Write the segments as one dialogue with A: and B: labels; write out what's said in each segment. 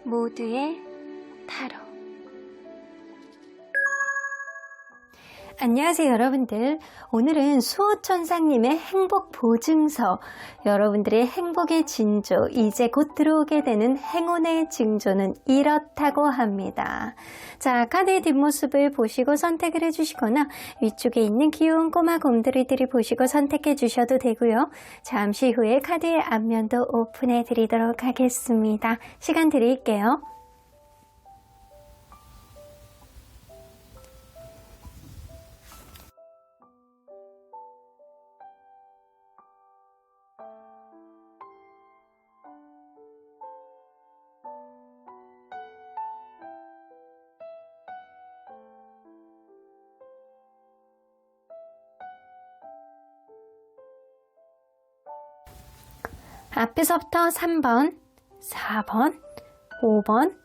A: 모두의 타로. 안녕하세요 여러분들. 오늘은 수호천사님의 행복 보증서, 여러분들의 행복의 징조, 이제 곧 들어오게 되는 행운의 징조는 이렇다고 합니다. 자, 카드의 뒷모습을 보시고 선택을 해주시거나 위쪽에 있는 귀여운 꼬마 곰돌이들을 보시고 선택해 주셔도 되고요. 잠시 후에 카드의 앞면도 오픈해 드리도록 하겠습니다. 시간 드릴게요. 앞에서부터 3번, 4번, 5번,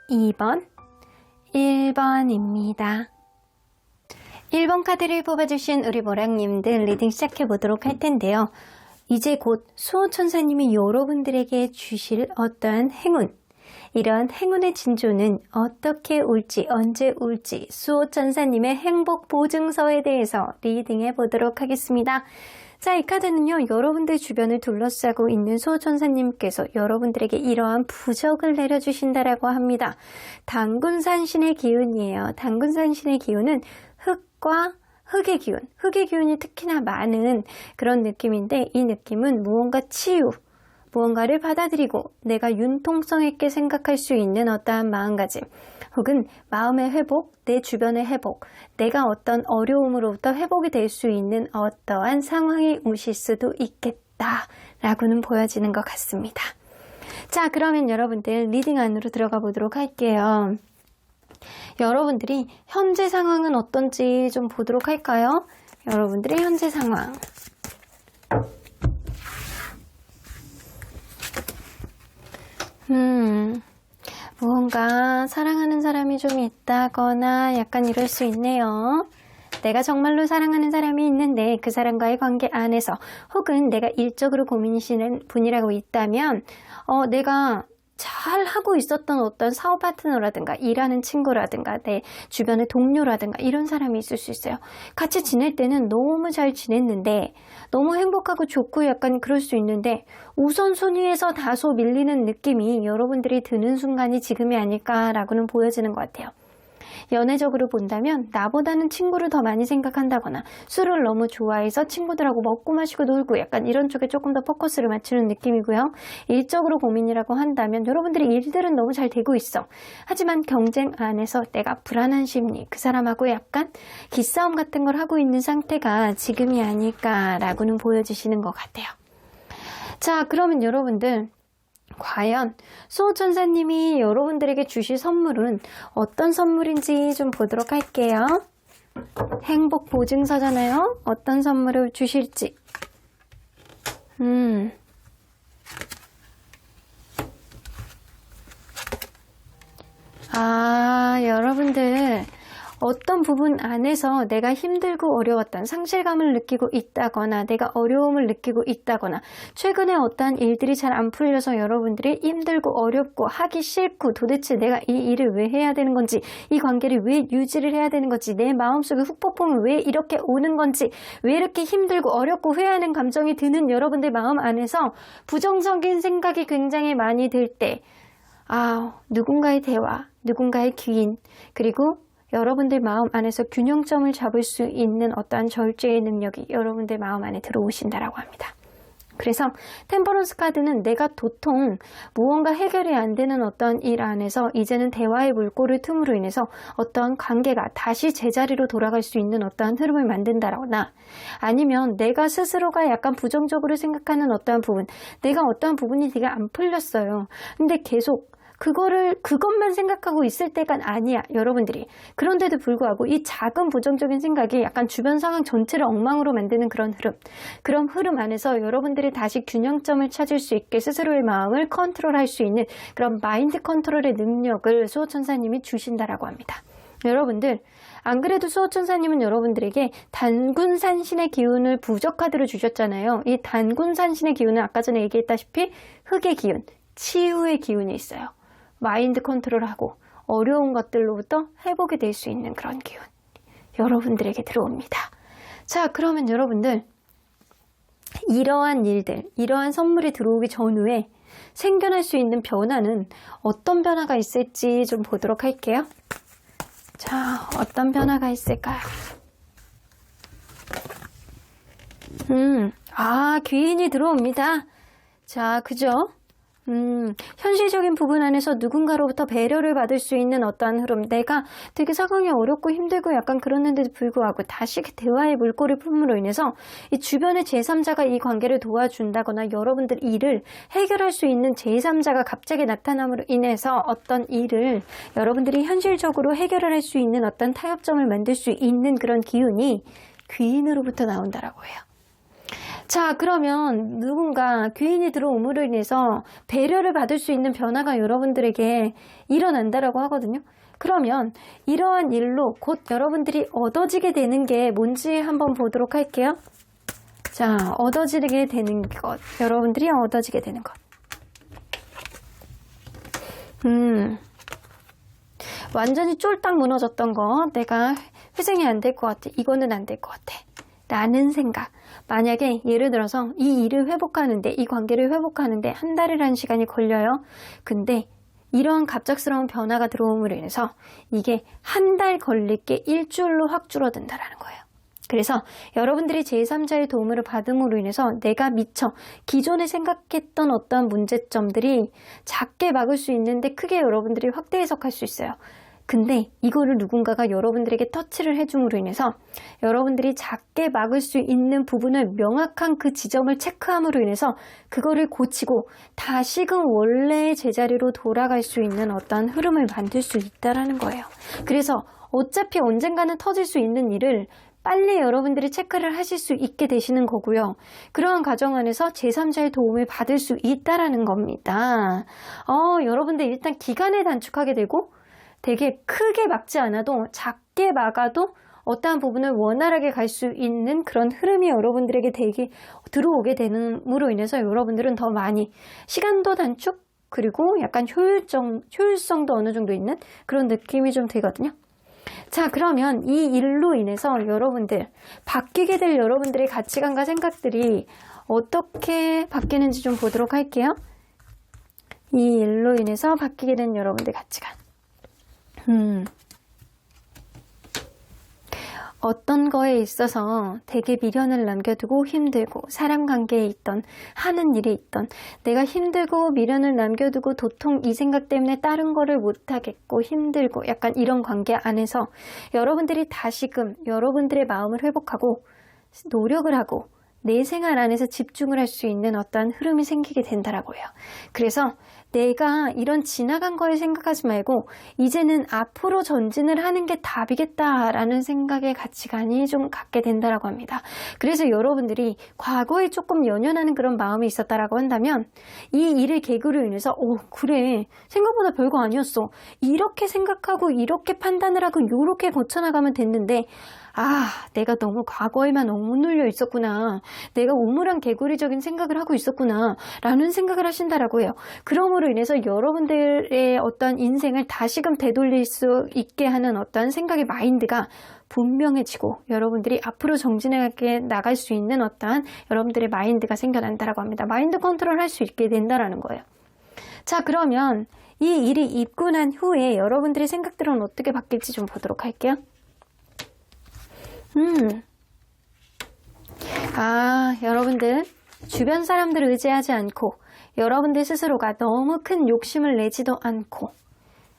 A: 2번, 1번입니다. 1번 카드를 뽑아주신 우리 모랑님들 리딩 시작해 보도록 할 텐데요. 이제 곧 수호천사님이 여러분들에게 주실 어떠한 행운, 이러한 행운의 징조는 어떻게 올지, 언제 올지 수호천사님의 행복 보증서에 대해서 리딩해 보도록 하겠습니다. 자, 이 카드는요, 여러분들 주변을 둘러싸고 있는 수호천사님께서 여러분들에게 이러한 부적을 내려주신다라고 합니다. 단군산신의 기운이에요. 단군산신의 기운은 흙과 흙의 기운, 흙의 기운이 특히나 많은 그런 느낌인데, 이 느낌은 무언가 치유, 무언가를 받아들이고 내가 융통성 있게 생각할 수 있는 어떠한 마음가짐, 혹은 마음의 회복, 내 주변의 회복, 내가 어떤 어려움으로부터 회복이 될 수 있는 어떠한 상황이 오실 수도 있겠다라고는 보여지는 것 같습니다. 자, 그러면 여러분들 리딩 안으로 들어가 보도록 할게요. 여러분들이 현재 상황은 어떤지 좀 보도록 할까요? 여러분들의 현재 상황. 무언가 사랑하는 사람이 좀 있다거나 약간 이럴 수 있네요. 내가 정말로 사랑하는 사람이 있는데 그 사람과의 관계 안에서, 혹은 내가 일적으로 고민이시는 분이라고 있다면 내가 잘 하고 있었던 어떤 사업 파트너라든가 일하는 친구라든가 내 주변의 동료라든가 이런 사람이 있을 수 있어요. 같이 지낼 때는 너무 잘 지냈는데 너무 행복하고 좋고 약간 그럴 수 있는데 우선순위에서 다소 밀리는 느낌이 여러분들이 드는 순간이 지금이 아닐까라고는 보여지는 것 같아요. 연애적으로 본다면 나보다는 친구를 더 많이 생각한다거나 술을 너무 좋아해서 친구들하고 먹고 마시고 놀고 약간 이런 쪽에 조금 더 포커스를 맞추는 느낌이고요. 일적으로 고민이라고 한다면 여러분들의 일들은 너무 잘 되고 있어. 하지만 경쟁 안에서 내가 불안한 심리, 그 사람하고 약간 기싸움 같은 걸 하고 있는 상태가 지금이 아닐까라고는 보여주시는 것 같아요. 자, 그러면 여러분들 과연 수호천사님이 여러분들에게 주실 선물은 어떤 선물인지 좀 보도록 할게요. 행복 보증서잖아요. 어떤 선물을 주실지. 여러분들 어떤 부분 안에서 내가 힘들고 어려웠던 상실감을 느끼고 있다거나 내가 어려움을 느끼고 있다거나 최근에 어떠한 일들이 잘 안 풀려서 여러분들이 힘들고 어렵고 하기 싫고 도대체 내가 이 일을 왜 해야 되는 건지, 이 관계를 왜 유지를 해야 되는 건지, 내 마음속에 후폭풍은 왜 이렇게 오는 건지, 왜 이렇게 힘들고 어렵고 회하는 감정이 드는 여러분들 마음 안에서 부정적인 생각이 굉장히 많이 들 때 누군가의 대화, 누군가의 귀인, 그리고 여러분들 마음 안에서 균형점을 잡을 수 있는 어떠한 절제의 능력이 여러분들 마음 안에 들어오신다라고 합니다. 그래서 템퍼런스 카드는 내가 도통 무언가 해결이 안 되는 어떤 일 안에서 이제는 대화의 물꼬를 틈으로 인해서 어떠한 관계가 다시 제자리로 돌아갈 수 있는 어떠한 흐름을 만든다거나, 아니면 내가 스스로가 약간 부정적으로 생각하는 어떠한 부분, 내가 어떠한 부분이 되게 안 풀렸어요. 근데 계속 그것만 생각하고 있을 때가 아니야, 여러분들이. 그런데도 불구하고 이 작은 부정적인 생각이 약간 주변 상황 전체를 엉망으로 만드는 그런 흐름 안에서 여러분들이 다시 균형점을 찾을 수 있게 스스로의 마음을 컨트롤할 수 있는 그런 마인드 컨트롤의 능력을 수호천사님이 주신다라고 합니다. 여러분들, 안 그래도 수호천사님은 여러분들에게 단군산신의 기운을 부적 카드로 주셨잖아요. 이 단군산신의 기운은 아까 전에 얘기했다시피 흙의 기운, 치유의 기운이 있어요. 마인드 컨트롤하고 어려운 것들로부터 회복이 될 수 있는 그런 기운 여러분들에게 들어옵니다. 자, 그러면 여러분들 이러한 일들, 이러한 선물이 들어오기 전후에 생겨날 수 있는 변화는 어떤 변화가 있을지 좀 보도록 할게요. 자, 어떤 변화가 있을까요? 귀인이 들어옵니다. 자, 그죠? 현실적인 부분 안에서 누군가로부터 배려를 받을 수 있는 어떠한 흐름, 내가 되게 상황이 어렵고 힘들고 약간 그랬는데도 불구하고 다시 대화의 물꼬를 품으로 인해서 이 주변의 제3자가 이 관계를 도와준다거나 여러분들 일을 해결할 수 있는 제3자가 갑자기 나타남으로 인해서 어떤 일을 여러분들이 현실적으로 해결을 할 수 있는 어떤 타협점을 만들 수 있는 그런 기운이 귀인으로부터 나온다라고 해요. 자, 그러면 누군가 귀인이 들어옴으로 인해서 배려를 받을 수 있는 변화가 여러분들에게 일어난다라고 하거든요. 그러면 이러한 일로 곧 여러분들이 얻어지게 되는 게 뭔지 한번 보도록 할게요. 자, 얻어지게 되는 것, 여러분들이 얻어지게 되는 것. 완전히 쫄딱 무너졌던 거, 내가 회생이 안 될 것 같아. 이거는 안 될 것 같아. 라는 생각. 만약에 예를 들어서 이 일을 회복하는데, 이 관계를 회복하는데 한 달이라는 시간이 걸려요. 근데 이러한 갑작스러운 변화가 들어옴으로 인해서 이게 한 달 걸릴 게 일주일로 확 줄어든다라는 거예요. 그래서 여러분들이 제3자의 도움을 받음으로 인해서 내가 미처 기존에 생각했던 어떤 문제점들이 작게 막을 수 있는데 크게 여러분들이 확대 해석할 수 있어요. 근데 이거를 누군가가 여러분들에게 터치를 해줌으로 인해서 여러분들이 작게 막을 수 있는 부분을 명확한 그 지점을 체크함으로 인해서 그거를 고치고 다시금 원래의 제자리로 돌아갈 수 있는 어떤 흐름을 만들 수 있다라는 거예요. 그래서 어차피 언젠가는 터질 수 있는 일을 빨리 여러분들이 체크를 하실 수 있게 되시는 거고요. 그러한 과정 안에서 제3자의 도움을 받을 수 있다라는 겁니다. 여러분들 일단 기간을 단축하게 되고 되게 크게 막지 않아도 작게 막아도 어떠한 부분을 원활하게 갈 수 있는 그런 흐름이 여러분들에게 되게 들어오게 되는으로 인해서 여러분들은 더 많이 시간도 단축 그리고 약간 효율성도 어느 정도 있는 그런 느낌이 좀 들거든요. 자, 그러면 이 일로 인해서 여러분들 바뀌게 될 여러분들의 가치관과 생각들이 어떻게 바뀌는지 좀 보도록 할게요. 이 일로 인해서 바뀌게 된 여러분들의 가치관. 어떤 거에 있어서 되게 미련을 남겨두고 힘들고 사람 관계에 있던 하는 일에 있던 내가 힘들고 미련을 남겨두고 도통 이 생각 때문에 다른 거를 못하겠고 힘들고 약간 이런 관계 안에서 여러분들이 다시금 여러분들의 마음을 회복하고 노력을 하고 내 생활 안에서 집중을 할 수 있는 어떤 흐름이 생기게 된다라고 해요. 그래서 내가 이런 지나간 거에 생각하지 말고 이제는 앞으로 전진을 하는 게 답이겠다라는 생각의 가치관이 좀 갖게 된다라고 합니다. 그래서 여러분들이 과거에 조금 연연하는 그런 마음이 있었다라고 한다면 이 일을 계기로 인해서 그래 생각보다 별거 아니었어. 이렇게 생각하고 이렇게 판단을 하고 이렇게 고쳐나가면 됐는데 내가 너무 과거에만 억눌려 있었구나. 내가 우물한 개구리적인 생각을 하고 있었구나. 라는 생각을 하신다라고 해요. 그러므로 인해서 여러분들의 어떤 인생을 다시금 되돌릴 수 있게 하는 어떤 생각의 마인드가 분명해지고 여러분들이 앞으로 정진하게 나갈 수 있는 어떤 여러분들의 마인드가 생겨난다라고 합니다. 마인드 컨트롤 할 수 있게 된다라는 거예요. 자, 그러면 이 일이 있고 난 후에 여러분들의 생각들은 어떻게 바뀔지 좀 보도록 할게요. 여러분들 주변 사람들을 의지하지 않고 여러분들 스스로가 너무 큰 욕심을 내지도 않고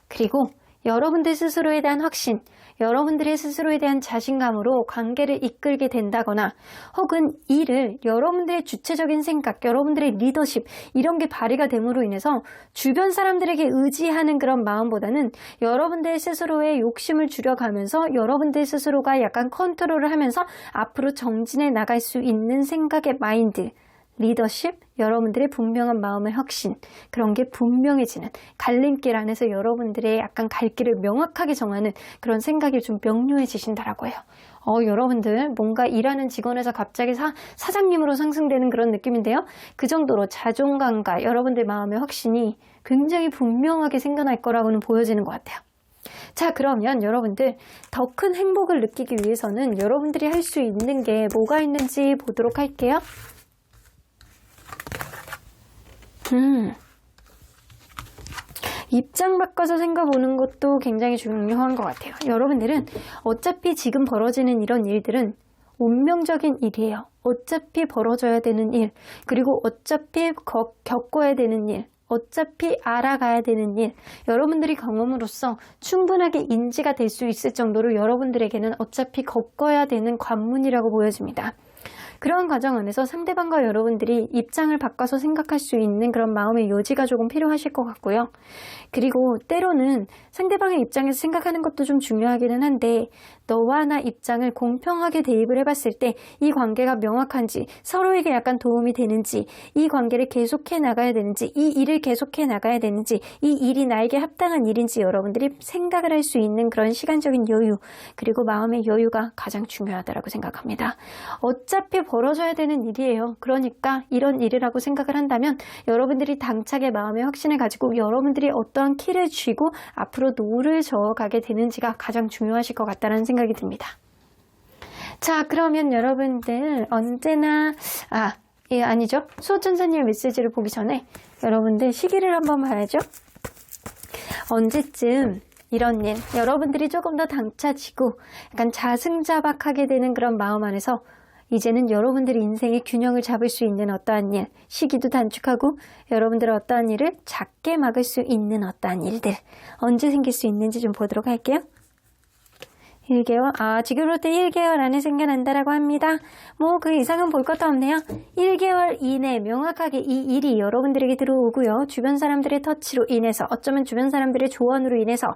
A: 그리고 여러분들 스스로에 대한 확신, 여러분들의 스스로에 대한 자신감으로 관계를 이끌게 된다거나 혹은 일을 여러분들의 주체적인 생각, 여러분들의 리더십 이런 게 발휘가 됨으로 인해서 주변 사람들에게 의지하는 그런 마음보다는 여러분들 스스로의 욕심을 줄여가면서 여러분들 스스로가 약간 컨트롤을 하면서 앞으로 정진해 나갈 수 있는 생각의 마인드, 리더십, 여러분들의 분명한 마음의 확신 그런 게 분명해지는 갈림길 안에서 여러분들의 약간 갈 길을 명확하게 정하는 그런 생각이 좀 명료해지신다라고 해요. 여러분들 뭔가 일하는 직원에서 갑자기 사장님으로 상승되는 그런 느낌인데요. 그 정도로 자존감과 여러분들 마음의 확신이 굉장히 분명하게 생겨날 거라고는 보여지는 것 같아요. 자, 그러면 여러분들 더 큰 행복을 느끼기 위해서는 여러분들이 할 수 있는 게 뭐가 있는지 보도록 할게요. 입장 바꿔서 생각해보는 것도 굉장히 중요한 것 같아요. 여러분들은 어차피 지금 벌어지는 이런 일들은 운명적인 일이에요. 어차피 벌어져야 되는 일, 그리고 어차피 겪어야 되는 일, 어차피 알아가야 되는 일, 여러분들이 경험으로써 충분하게 인지가 될 수 있을 정도로 여러분들에게는 어차피 겪어야 되는 관문이라고 보여집니다. 그러한 과정 안에서 상대방과 여러분들이 입장을 바꿔서 생각할 수 있는 그런 마음의 요지가 조금 필요하실 것 같고요. 그리고 때로는 상대방의 입장에서 생각하는 것도 좀 중요하기는 한데, 너와 나 입장을 공평하게 대입을 해봤을 때 이 관계가 명확한지, 서로에게 약간 도움이 되는지, 이 관계를 계속해 나가야 되는지, 이 일을 계속해 나가야 되는지, 이 일이 나에게 합당한 일인지 여러분들이 생각을 할 수 있는 그런 시간적인 여유, 그리고 마음의 여유가 가장 중요하다고 생각합니다. 어차피 벌어져야 되는 일이에요. 그러니까 이런 일이라고 생각을 한다면 여러분들이 당차게 마음의 확신을 가지고 여러분들이 어떠한 키를 쥐고 앞으로 노를 저어가게 되는지가 가장 중요하실 것 같다는 생각이 듭니다. 자, 그러면 여러분들 언제나 아니죠. 수호천사님의 메시지를 보기 전에 여러분들 시기를 한번 봐야죠. 언제쯤 이런 일, 여러분들이 조금 더 당차지고 약간 자승자박하게 되는 그런 마음 안에서 이제는 여러분들의 인생의 균형을 잡을 수 있는 어떠한 일, 시기도 단축하고 여러분들의 어떠한 일을 작게 막을 수 있는 어떠한 일들, 언제 생길 수 있는지 좀 보도록 할게요. 1개월? 지금부터 1개월 안에 생겨난다라고 합니다. 뭐 그 이상은 볼 것도 없네요. 1개월 이내 명확하게 이 일이 여러분들에게 들어오고요. 주변 사람들의 터치로 인해서, 어쩌면 주변 사람들의 조언으로 인해서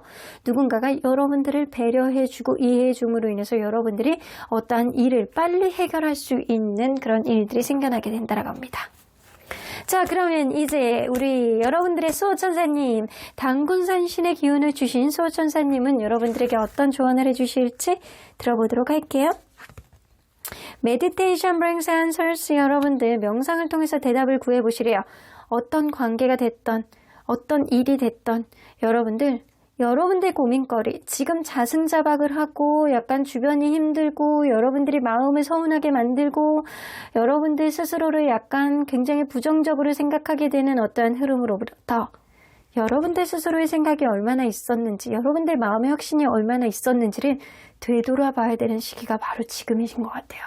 A: 누군가가 여러분들을 배려해주고 이해해줌으로 인해서 여러분들이 어떠한 일을 빨리 해결할 수 있는 그런 일들이 생겨나게 된다라고 합니다. 자, 그러면 이제 우리 여러분들의 수호천사님, 당군산 신의 기운을 주신 수호천사님은 여러분들에게 어떤 조언을 해주실지 들어보도록 할게요. Meditation brings answers. 여러분들 명상을 통해서 대답을 구해보시래요. 어떤 관계가 됐던, 어떤 일이 됐던 여러분들의 고민거리, 지금 자승자박을 하고 약간 주변이 힘들고 여러분들이 마음을 서운하게 만들고 여러분들 스스로를 약간 굉장히 부정적으로 생각하게 되는 어떠한 흐름으로부터 여러분들 스스로의 생각이 얼마나 있었는지, 여러분들 마음의 확신이 얼마나 있었는지를 되돌아봐야 되는 시기가 바로 지금이신 것 같아요.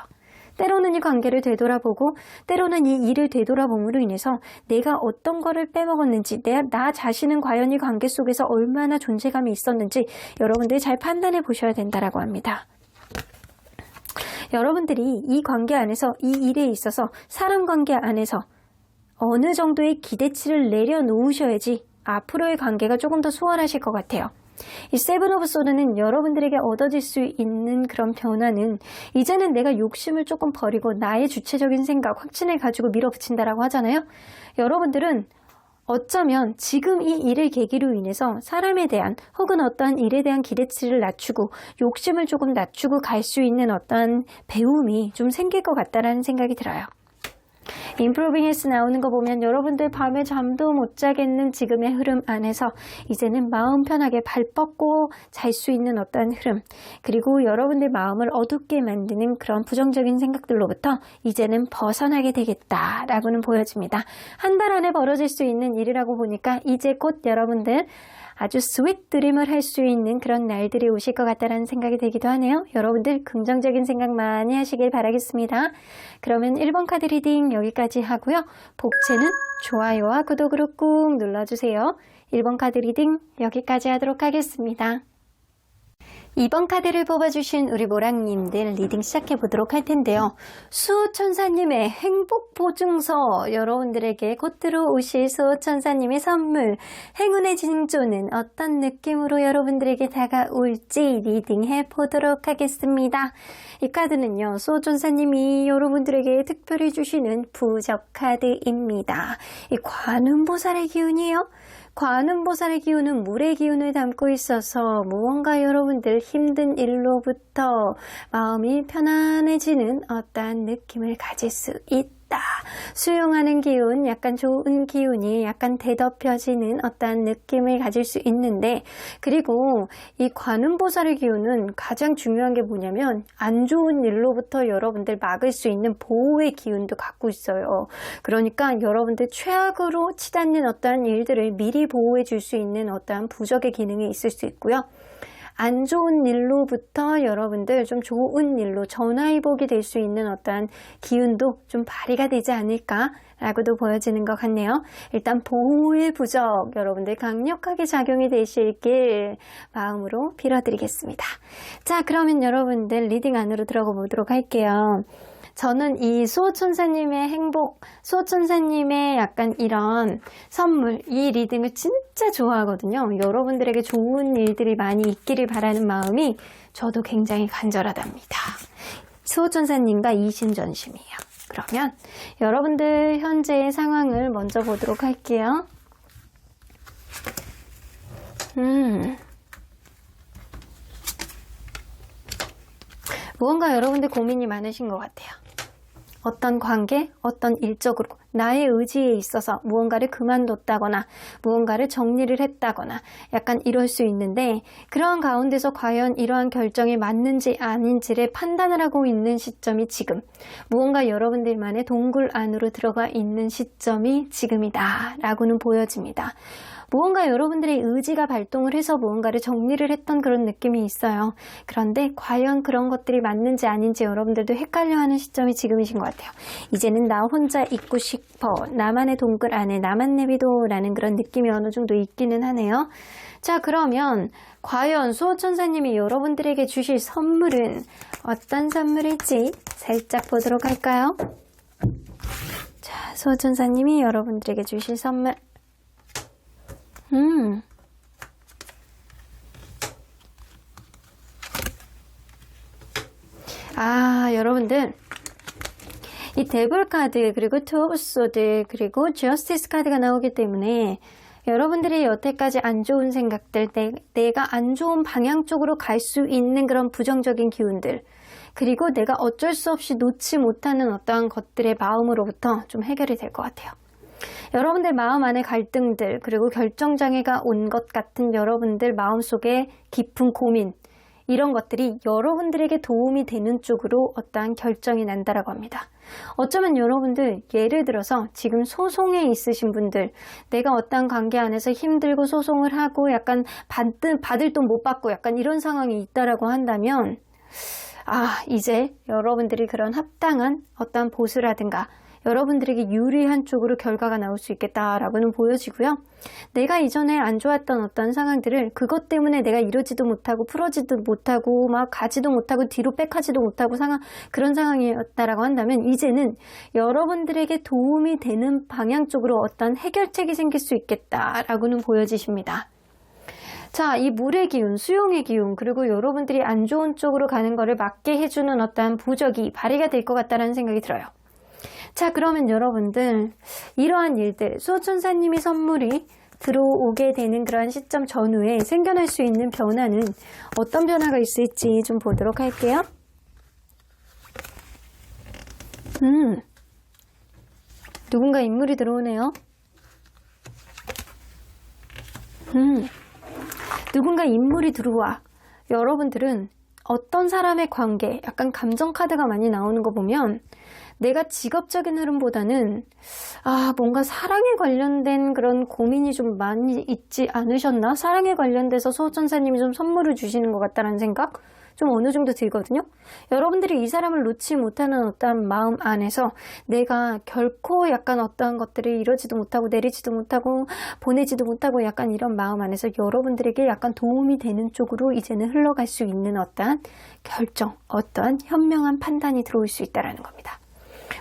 A: 때로는 이 관계를 되돌아보고 때로는 이 일을 되돌아봄으로 인해서 내가 어떤 거를 빼먹었는지, 나 자신은 과연 이 관계 속에서 얼마나 존재감이 있었는지 여러분들이 잘 판단해 보셔야 된다라고 합니다. 여러분들이 이 관계 안에서, 이 일에 있어서, 사람 관계 안에서 어느 정도의 기대치를 내려놓으셔야지 앞으로의 관계가 조금 더 수월하실 것 같아요. 이 세븐 오브 소드는 여러분들에게 얻어질 수 있는 그런 변화는, 이제는 내가 욕심을 조금 버리고 나의 주체적인 생각, 확신을 가지고 밀어붙인다라고 하잖아요. 여러분들은 어쩌면 지금 이 일을 계기로 인해서 사람에 대한, 혹은 어떠한 일에 대한 기대치를 낮추고 욕심을 조금 낮추고 갈 수 있는 어떠한 배움이 좀 생길 것 같다라는 생각이 들어요. Improving Health 나오는 거 보면 여러분들 밤에 잠도 못 자겠는 지금의 흐름 안에서 이제는 마음 편하게 발 뻗고 잘 수 있는 어떠한 흐름, 그리고 여러분들 마음을 어둡게 만드는 그런 부정적인 생각들로부터 이제는 벗어나게 되겠다라고는 보여집니다. 한 달 안에 벌어질 수 있는 일이라고 보니까 이제 곧 여러분들 아주 스윗 드림을 할 수 있는 그런 날들이 오실 것 같다는 생각이 들기도 하네요. 여러분들 긍정적인 생각 많이 하시길 바라겠습니다. 그러면 1번 카드 리딩 여기까지 하고요. 복채는 좋아요와 구독으로 꾹 눌러주세요. 1번 카드 리딩 여기까지 하도록 하겠습니다. 2번 카드를 뽑아주신 우리 모랑님들 리딩 시작해보도록 할 텐데요. 수호천사님의 행복보증서, 여러분들에게 곧 들어오실 수호천사님의 선물, 행운의 징조는 어떤 느낌으로 여러분들에게 다가올지 리딩해 보도록 하겠습니다. 이 카드는요, 수호천사님이 여러분들에게 특별히 주시는 부적 카드입니다. 이 관음보살의 기운이에요. 관음보살의 기운은 물의 기운을 담고 있어서 무언가 여러분들 힘든 일로부터 마음이 편안해지는 어떠한 느낌을 가질 수 있다. 수용하는 기운, 약간 좋은 기운이 약간 대덮여지는 어떠한 느낌을 가질 수 있는데, 그리고 이 관음보살의 기운은 가장 중요한 게 뭐냐면 안 좋은 일로부터 여러분들 막을 수 있는 보호의 기운도 갖고 있어요. 그러니까 여러분들 최악으로 치닫는 어떠한 일들을 미리 보호해 줄 수 있는 어떠한 부적의 기능이 있을 수 있고요. 안 좋은 일로부터 여러분들 좀 좋은 일로 전화위복이 될 수 있는 어떠한 기운도 좀 발휘가 되지 않을까라고도 보여지는 것 같네요. 일단 보호의 부적 여러분들 강력하게 작용이 되시길 마음으로 빌어드리겠습니다. 자, 그러면 여러분들 리딩 안으로 들어가 보도록 할게요. 저는 이 수호천사님의 행복, 수호천사님의 약간 이런 선물, 이 리딩을 진짜 좋아하거든요. 여러분들에게 좋은 일들이 많이 있기를 바라는 마음이 저도 굉장히 간절하답니다. 수호천사님과 이심전심이에요. 그러면 여러분들 현재의 상황을 먼저 보도록 할게요. 무언가 여러분들 고민이 많으신 것 같아요. 어떤 관계, 어떤 일적으로 나의 의지에 있어서 무언가를 그만뒀다거나 무언가를 정리를 했다거나 약간 이럴 수 있는데, 그러한 가운데서 과연 이러한 결정이 맞는지 아닌지를 판단을 하고 있는 시점이 지금, 무언가 여러분들만의 동굴 안으로 들어가 있는 시점이 지금이다 라고는 보여집니다. 무언가 여러분들의 의지가 발동을 해서 무언가를 정리를 했던 그런 느낌이 있어요. 그런데 과연 그런 것들이 맞는지 아닌지 여러분들도 헷갈려하는 시점이 지금이신 것 같아요. 이제는 나 혼자 있고 싶어, 나만의 동굴 안에 나만 내비둬 라는 그런 느낌이 어느 정도 있기는 하네요. 자, 그러면 과연 수호천사님이 여러분들에게 주실 선물은 어떤 선물일지 살짝 보도록 할까요? 자, 수호천사님이 여러분들에게 주실 선물, 여러분들 이 데블 카드, 그리고 투 오브 소드, 그리고 저스티스 카드가 나오기 때문에 여러분들이 여태까지 안 좋은 생각들, 내가 안 좋은 방향 쪽으로 갈 수 있는 그런 부정적인 기운들, 그리고 내가 어쩔 수 없이 놓지 못하는 어떠한 것들의 마음으로부터 좀 해결이 될 것 같아요. 여러분들 마음 안에 갈등들, 그리고 결정장애가 온 것 같은 여러분들 마음속에 깊은 고민, 이런 것들이 여러분들에게 도움이 되는 쪽으로 어떠한 결정이 난다라고 합니다. 어쩌면 여러분들 예를 들어서 지금 소송에 있으신 분들, 내가 어떠한 관계 안에서 힘들고 소송을 하고 약간 받을 돈 못 받고 약간 이런 상황이 있다라고 한다면, 이제 여러분들이 그런 합당한 어떠한 보수라든가 여러분들에게 유리한 쪽으로 결과가 나올 수 있겠다라고는 보여지고요. 내가 이전에 안 좋았던 어떤 상황들을 그것 때문에 내가 이러지도 못하고 풀어지도 못하고 막 가지도 못하고 뒤로 백하지도 못하고 그런 상황이었다라고 한다면, 이제는 여러분들에게 도움이 되는 방향 쪽으로 어떤 해결책이 생길 수 있겠다라고는 보여지십니다. 자, 이 물의 기운, 수용의 기운, 그리고 여러분들이 안 좋은 쪽으로 가는 거를 막게 해주는 어떠한 부적이 발휘가 될 것 같다는 생각이 들어요. 자, 그러면 여러분들 이러한 일들, 수호천사님이 선물이 들어오게 되는 그러한 시점 전후에 생겨날 수 있는 변화는 어떤 변화가 있을지 좀 보도록 할게요. 누군가 인물이 들어오네요. 누군가 인물이 들어와. 여러분들은 어떤 사람의 관계, 약간 감정 카드가 많이 나오는 거 보면 내가 직업적인 흐름보다는 뭔가 사랑에 관련된 그런 고민이 좀 많이 있지 않으셨나? 사랑에 관련돼서 수호천사님이 좀 선물을 주시는 것 같다는 생각 좀 어느 정도 들거든요. 여러분들이 이 사람을 놓지 못하는 어떠한 마음 안에서 내가 결코 약간 어떠한 것들을 이러지도 못하고 내리지도 못하고 보내지도 못하고 약간 이런 마음 안에서 여러분들에게 약간 도움이 되는 쪽으로 이제는 흘러갈 수 있는 어떠한 결정, 어떠한 현명한 판단이 들어올 수 있다는 겁니다.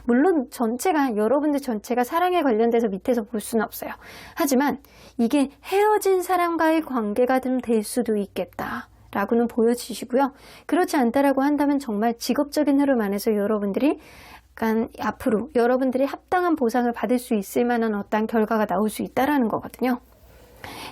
A: 물론 여러분들 전체가 사랑에 관련돼서 밑에서 볼 수는 없어요. 하지만 이게 헤어진 사람과의 관계가 좀 될 수도 있겠다 라고는 보여지시고요. 그렇지 않다라고 한다면 정말 직업적인 흐름 안에서 여러분들이 약간 앞으로 여러분들이 합당한 보상을 받을 수 있을 만한 어떠한 결과가 나올 수 있다라는 거거든요.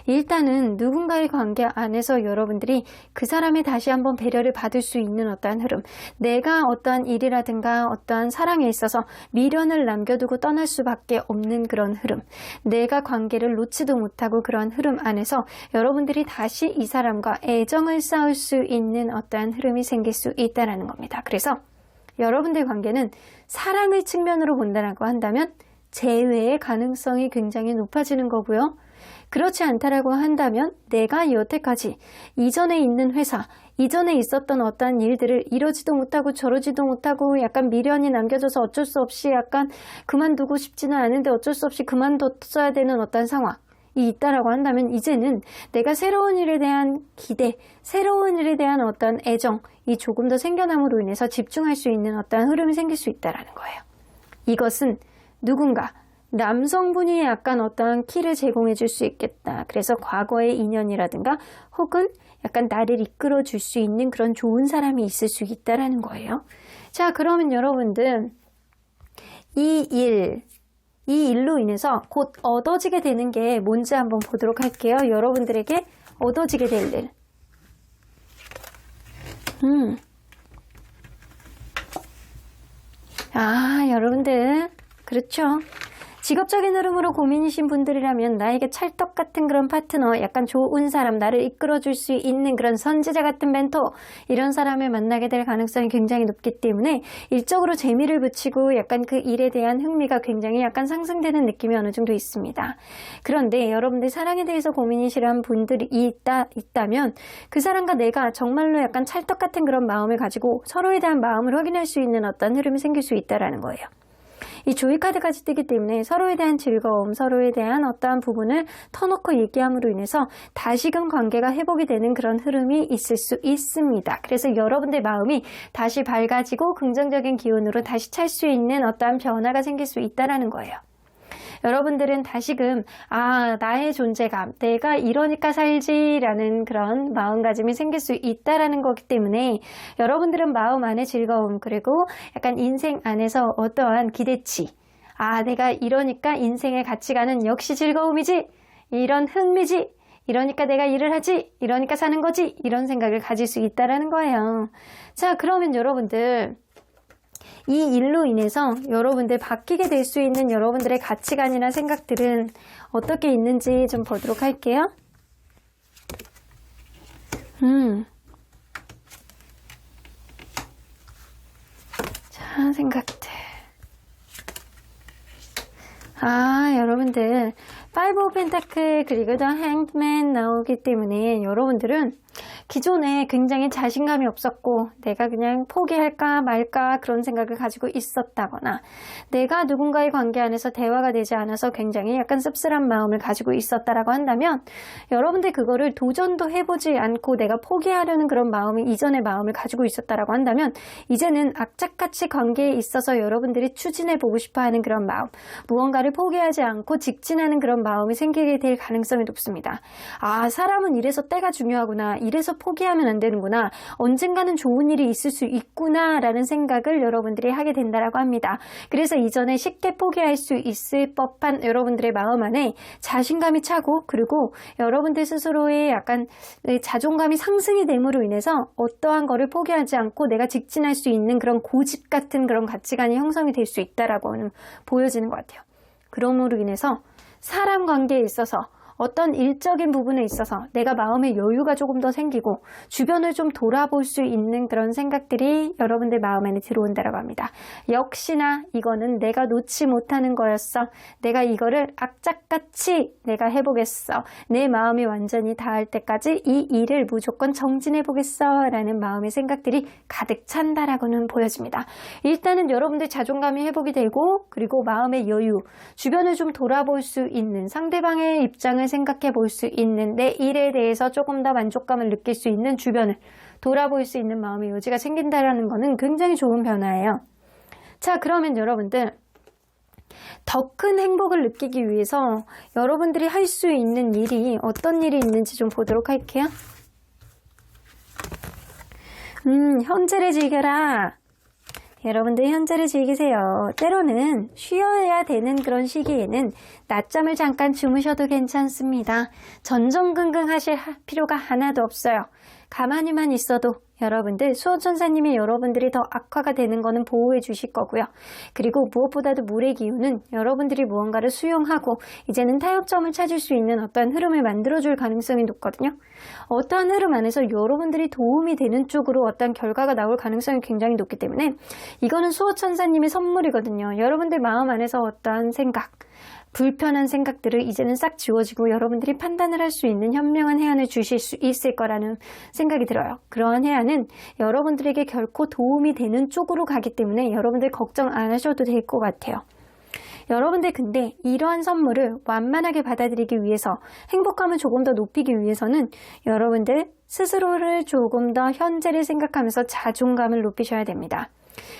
A: 일단은 누군가의 관계 안에서 여러분들이 그 사람의 다시 한번 배려를 받을 수 있는 어떠한 흐름, 내가 어떠한 일이라든가 어떠한 사랑에 있어서 미련을 남겨두고 떠날 수밖에 없는 그런 흐름, 내가 관계를 놓지도 못하고 그런 흐름 안에서 여러분들이 다시 이 사람과 애정을 쌓을 수 있는 어떠한 흐름이 생길 수 있다는 겁니다. 그래서 여러분들 관계는 사랑의 측면으로 본다라고 한다면 재회의 가능성이 굉장히 높아지는 거고요. 그렇지 않다라고 한다면 내가 여태까지 이전에 있는 회사, 이전에 있었던 어떠한 일들을 이러지도 못하고 저러지도 못하고 약간 미련이 남겨져서 어쩔 수 없이 약간 그만두고 싶지는 않은데 어쩔 수 없이 그만뒀어야 되는 어떠한 상황이 있다라고 한다면 이제는 내가 새로운 일에 대한 기대, 새로운 일에 대한 어떤 애정이 조금 더 생겨남으로 인해서 집중할 수 있는 어떤 흐름이 생길 수 있다라는 거예요. 이것은 누군가 남성분이 약간 어떠한 키를 제공해 줄 수 있겠다. 그래서 과거의 인연이라든가 혹은 약간 나를 이끌어 줄 수 있는 그런 좋은 사람이 있을 수 있다라는 거예요. 자, 그러면 여러분들 이 일로 인해서 곧 얻어지게 되는 게 뭔지 한번 보도록 할게요. 여러분들에게 얻어지게 될 일. 여러분들 그렇죠. 직업적인 흐름으로 고민이신 분들이라면 나에게 찰떡 같은 그런 파트너, 약간 좋은 사람, 나를 이끌어줄 수 있는 그런 선지자 같은 멘토, 이런 사람을 만나게 될 가능성이 굉장히 높기 때문에 일적으로 재미를 붙이고 약간 그 일에 대한 흥미가 굉장히 약간 상승되는 느낌이 어느 정도 있습니다. 그런데 여러분들 사랑에 대해서 고민이시란 분들이 있다면 그 사람과 내가 정말로 약간 찰떡 같은 그런 마음을 가지고 서로에 대한 마음을 확인할 수 있는 어떤 흐름이 생길 수 있다는 거예요. 이 조이 카드까지 뜨기 때문에 서로에 대한 즐거움, 서로에 대한 어떠한 부분을 터놓고 얘기함으로 인해서 다시금 관계가 회복이 되는 그런 흐름이 있을 수 있습니다. 그래서 여러분들 마음이 다시 밝아지고 긍정적인 기운으로 다시 찰 수 있는 어떠한 변화가 생길 수 있다는 거예요. 여러분들은 다시금 나의 존재감, 내가 이러니까 살지라는 그런 마음가짐이 생길 수 있다라는 거기 때문에 여러분들은 마음 안의 즐거움, 그리고 약간 인생 안에서 어떠한 기대치, 내가 이러니까 인생의 가치관은 역시 즐거움이지, 이런 흥미지, 이러니까 내가 일을 하지, 이러니까 사는 거지, 이런 생각을 가질 수 있다라는 거예요. 자, 그러면 여러분들 이 일로 인해서 여러분들 바뀌게 될 수 있는 여러분들의 가치관이나 생각들은 어떻게 있는지 좀 보도록 할게요. 자, 생각들. 여러분들 파이브 오브 펜타클 그리고 더 행맨 나오기 때문에 여러분들은 기존에 굉장히 자신감이 없었고 내가 그냥 포기할까 말까 그런 생각을 가지고 있었다거나 내가 누군가의 관계 안에서 대화가 되지 않아서 굉장히 약간 씁쓸한 마음을 가지고 있었다라고 한다면 여러분들 그거를 도전도 해보지 않고 내가 포기하려는 그런 마음이 이전의 마음을 가지고 있었다라고 한다면 이제는 악착같이 관계에 있어서 여러분들이 추진해보고 싶어하는 그런 마음, 무언가를 포기하지 않고 직진하는 그런 마음이 생기게 될 가능성이 높습니다. 사람은 이래서 때가 중요하구나, 이래서 포기하면 안 되는구나, 언젠가는 좋은 일이 있을 수 있구나 라는 생각을 여러분들이 하게 된다라고 합니다. 그래서 이전에 쉽게 포기할 수 있을 법한 여러분들의 마음 안에 자신감이 차고 그리고 여러분들 스스로의 약간 자존감이 상승이 됨으로 인해서 어떠한 거를 포기하지 않고 내가 직진할 수 있는 그런 고집 같은 그런 가치관이 형성이 될 수 있다라고는 보여지는 것 같아요. 그러므로 인해서 사람 관계에 있어서 어떤 일적인 부분에 있어서 내가 마음의 여유가 조금 더 생기고 주변을 좀 돌아볼 수 있는 그런 생각들이 여러분들 마음 안에 들어온다고 합니다. 역시나 이거는 내가 놓지 못하는 거였어. 내가 이거를 악착같이 내가 해보겠어. 내 마음이 완전히 닿을 때까지 이 일을 무조건 정진해보겠어 라는 마음의 생각들이 가득 찬다라고는 보여집니다. 일단은 여러분들 자존감이 회복이 되고 그리고 마음의 여유, 주변을 좀 돌아볼 수 있는 상대방의 입장을 생각해 볼 수 있는 내 일에 대해서 조금 더 만족감을 느낄 수 있는 주변을 돌아볼 수 있는 마음의 여지가 생긴다는 것은 굉장히 좋은 변화예요. 자, 그러면 여러분들 더 큰 행복을 느끼기 위해서 여러분들이 할 수 있는 일이 어떤 일이 있는지 좀 보도록 할게요. 현재를 즐겨라. 여러분들 현재를 즐기세요. 때로는 쉬어야 되는 그런 시기에는 낮잠을 잠깐 주무셔도 괜찮습니다. 전전긍긍 하실 필요가 하나도 없어요. 가만히만 있어도 여러분들 수호천사님이 여러분들이 더 악화가 되는 거는 보호해 주실 거고요. 그리고 무엇보다도 물의 기운은 여러분들이 무언가를 수용하고 이제는 타협점을 찾을 수 있는 어떠한 흐름을 만들어줄 가능성이 높거든요. 어떠한 흐름 안에서 여러분들이 도움이 되는 쪽으로 어떠한 결과가 나올 가능성이 굉장히 높기 때문에 이거는 수호천사님의 선물이거든요. 여러분들 마음 안에서 어떠한 생각, 불편한 생각들을 이제는 싹 지워지고 여러분들이 판단을 할 수 있는 현명한 해안을 주실 수 있을 거라는 생각이 들어요. 그러한 해안은 여러분들에게 결코 도움이 되는 쪽으로 가기 때문에 여러분들 걱정 안 하셔도 될 것 같아요. 여러분들 근데 이러한 선물을 완만하게 받아들이기 위해서 행복감을 조금 더 높이기 위해서는 여러분들 스스로를 조금 더 현재를 생각하면서 자존감을 높이셔야 됩니다.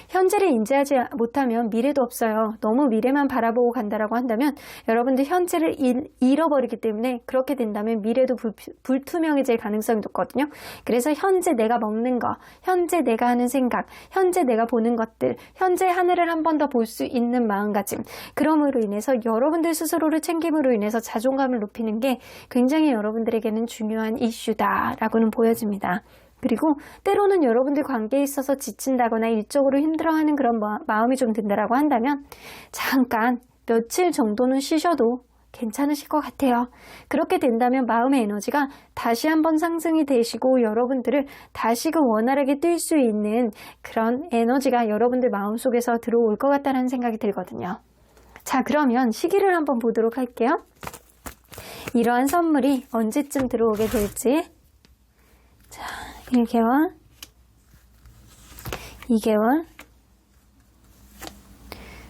A: 현재를 인지하지 못하면 미래도 없어요. 너무 미래만 바라보고 간다라고 한다면 여러분들 현재를 잃어버리기 때문에 그렇게 된다면 미래도 불투명해질 가능성이 높거든요. 그래서 현재 내가 먹는 거, 현재 내가 하는 생각, 현재 내가 보는 것들, 현재 하늘을 한 번 더 볼 수 있는 마음가짐, 그럼으로 인해서 여러분들 스스로를 챙김으로 인해서 자존감을 높이는 게 굉장히 여러분들에게는 중요한 이슈다라고는 보여집니다. 그리고 때로는 여러분들 관계에 있어서 지친다거나 일적으로 힘들어하는 그런 마음이 좀 든다라고 한다면 잠깐 며칠 정도는 쉬셔도 괜찮으실 것 같아요. 그렇게 된다면 마음의 에너지가 다시 한번 상승이 되시고 여러분들을 다시금 원활하게 뛸 수 있는 그런 에너지가 여러분들 마음속에서 들어올 것 같다는 생각이 들거든요. 자, 그러면 시기를 한번 보도록 할게요. 이러한 선물이 언제쯤 들어오게 될지. 자, 1개월, 2개월,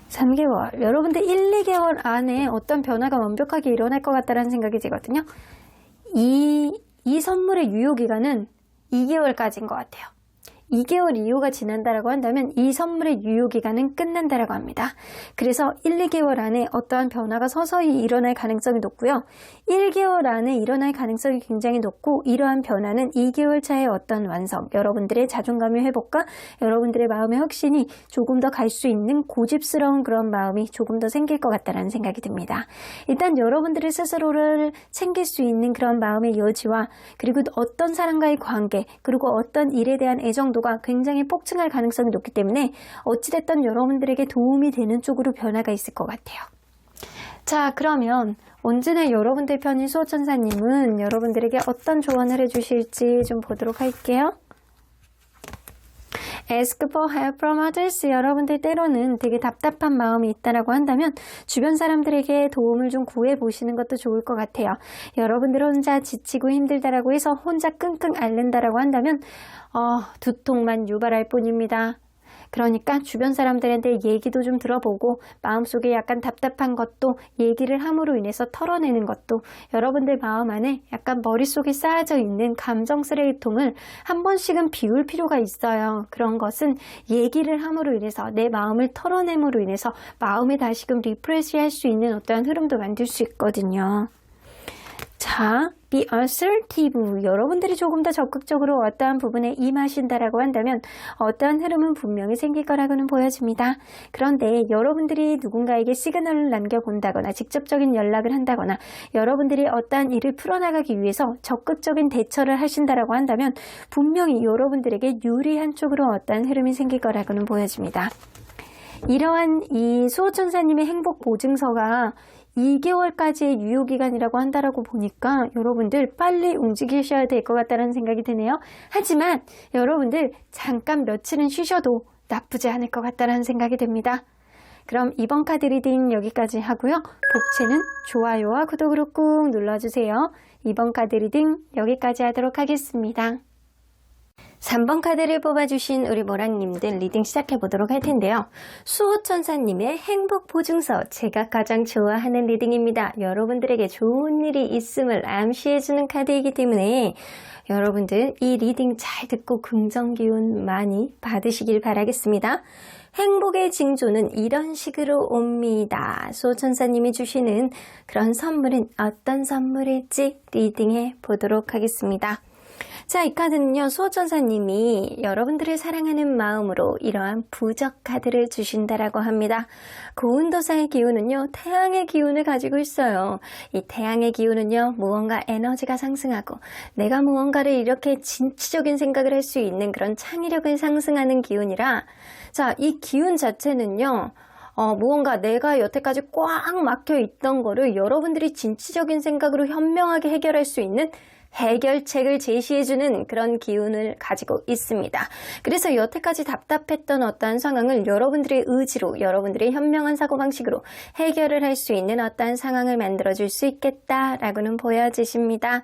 A: 3개월. 여러분들 1, 2개월 안에 어떤 변화가 완벽하게 일어날 것 같다는 생각이 들거든요. 이 선물의 유효기간은 2개월까지인 것 같아요. 2개월 이후가 지난다라고 한다면 이 선물의 유효기간은 끝난다라고 합니다. 그래서 1, 2개월 안에 어떠한 변화가 서서히 일어날 가능성이 높고요. 1개월 안에 일어날 가능성이 굉장히 높고 이러한 변화는 2개월 차의 어떤 완성, 여러분들의 자존감의 회복과 여러분들의 마음의 혁신이 조금 더 갈 수 있는 고집스러운 그런 마음이 조금 더 생길 것 같다는 생각이 듭니다. 일단 여러분들의 스스로를 챙길 수 있는 그런 마음의 여지와 그리고 어떤 사람과의 관계 그리고 어떤 일에 대한 애정도 가 굉장히 폭증할 가능성이 높기 때문에 어찌됐든 여러분들에게 도움이 되는 쪽으로 변화가 있을 것 같아요. 자, 그러면 언제나 여러분들 편인 수호천사님은 여러분들에게 어떤 조언을 해주실지 좀 보도록 할게요. Ask for help from others. 여러분들 때로는 되게 답답한 마음이 있다라고 한다면 주변 사람들에게 도움을 좀 구해보시는 것도 좋을 것 같아요. 여러분들 혼자 지치고 힘들다라고 해서 혼자 끙끙 앓는다라고 한다면 두통만 유발할 뿐입니다. 그러니까 주변 사람들한테 얘기도 좀 들어보고 마음속에 약간 답답한 것도 얘기를 함으로 인해서 털어내는 것도 여러분들 마음 안에 약간 머릿속에 쌓여져 있는 감정 쓰레기통을 한 번씩은 비울 필요가 있어요. 그런 것은 얘기를 함으로 인해서 내 마음을 털어냄으로 인해서 마음에 다시금 리프레시할 수 있는 어떠한 흐름도 만들 수 있거든요. 자, be assertive. 여러분들이 조금 더 적극적으로 어떠한 부분에 임하신다라고 한다면 어떠한 흐름은 분명히 생길 거라고는 보여집니다. 그런데 여러분들이 누군가에게 시그널을 남겨본다거나 직접적인 연락을 한다거나 여러분들이 어떠한 일을 풀어나가기 위해서 적극적인 대처를 하신다라고 한다면 분명히 여러분들에게 유리한 쪽으로 어떠한 흐름이 생길 거라고는 보여집니다. 이러한 이 수호천사님의 행복 보증서가 2개월까지의 유효기간이라고 한다라고 보니까 여러분들 빨리 움직이셔야 될 것 같다는 생각이 드네요. 하지만 여러분들 잠깐 며칠은 쉬셔도 나쁘지 않을 것 같다는 생각이 듭니다. 그럼 이번 카드 리딩 여기까지 하고요. 복채는 좋아요와 구독으로 꾹 눌러주세요. 이번 카드 리딩 여기까지 하도록 하겠습니다. 3번 카드를 뽑아주신 우리 모랑님들 리딩 시작해보도록 할 텐데요. 수호천사님의 행복보증서, 제가 가장 좋아하는 리딩입니다. 여러분들에게 좋은 일이 있음을 암시해주는 카드이기 때문에 여러분들 이 리딩 잘 듣고 긍정기운 많이 받으시길 바라겠습니다. 행복의 징조는 이런 식으로 옵니다. 수호천사님이 주시는 그런 선물은 어떤 선물일지 리딩해 보도록 하겠습니다. 자, 이 카드는요, 수호천사님이 여러분들을 사랑하는 마음으로 이러한 부적 카드를 주신다라고 합니다. 고운도사의 기운은요, 태양의 기운을 가지고 있어요. 이 태양의 기운은요, 무언가 에너지가 상승하고 내가 무언가를 이렇게 진취적인 생각을 할 수 있는 그런 창의력을 상승하는 기운이라, 자, 이 기운 자체는요, 무언가 내가 여태까지 꽉 막혀 있던 거를 여러분들이 진취적인 생각으로 현명하게 해결할 수 있는 해결책을 제시해주는 그런 기운을 가지고 있습니다. 그래서 여태까지 답답했던 어떠한 상황을 여러분들의 의지로, 여러분들의 현명한 사고방식으로 해결을 할 수 있는 어떠한 상황을 만들어줄 수 있겠다라고는 보여지십니다.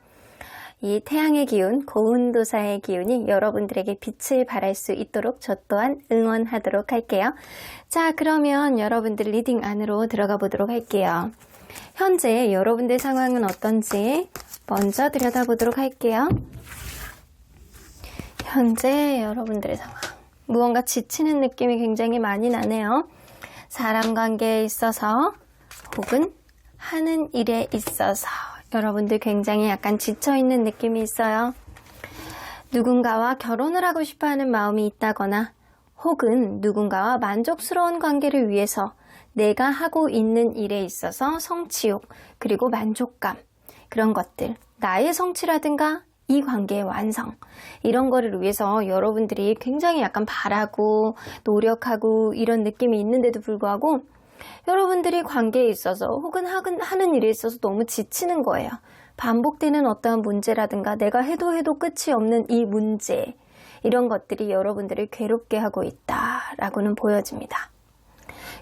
A: 이 태양의 기운, 고운도사의 기운이 여러분들에게 빛을 발할 수 있도록 저 또한 응원하도록 할게요. 자, 그러면 여러분들 리딩 안으로 들어가 보도록 할게요. 현재 여러분들 상황은 어떤지 먼저 들여다보도록 할게요. 현재 여러분들의 상황, 무언가 지치는 느낌이 굉장히 많이 나네요. 사람 관계에 있어서 혹은 하는 일에 있어서 여러분들 굉장히 약간 지쳐있는 느낌이 있어요. 누군가와 결혼을 하고 싶어하는 마음이 있다거나 혹은 누군가와 만족스러운 관계를 위해서 내가 하고 있는 일에 있어서 성취욕 그리고 만족감, 그런 것들, 나의 성취라든가 이 관계의 완성, 이런 거를 위해서 여러분들이 굉장히 약간 바라고 노력하고 이런 느낌이 있는데도 불구하고 여러분들이 관계에 있어서 혹은 하는 일에 있어서 너무 지치는 거예요. 반복되는 어떠한 문제라든가 내가 해도 끝이 없는 이 문제, 이런 것들이 여러분들을 괴롭게 하고 있다라고는 보여집니다.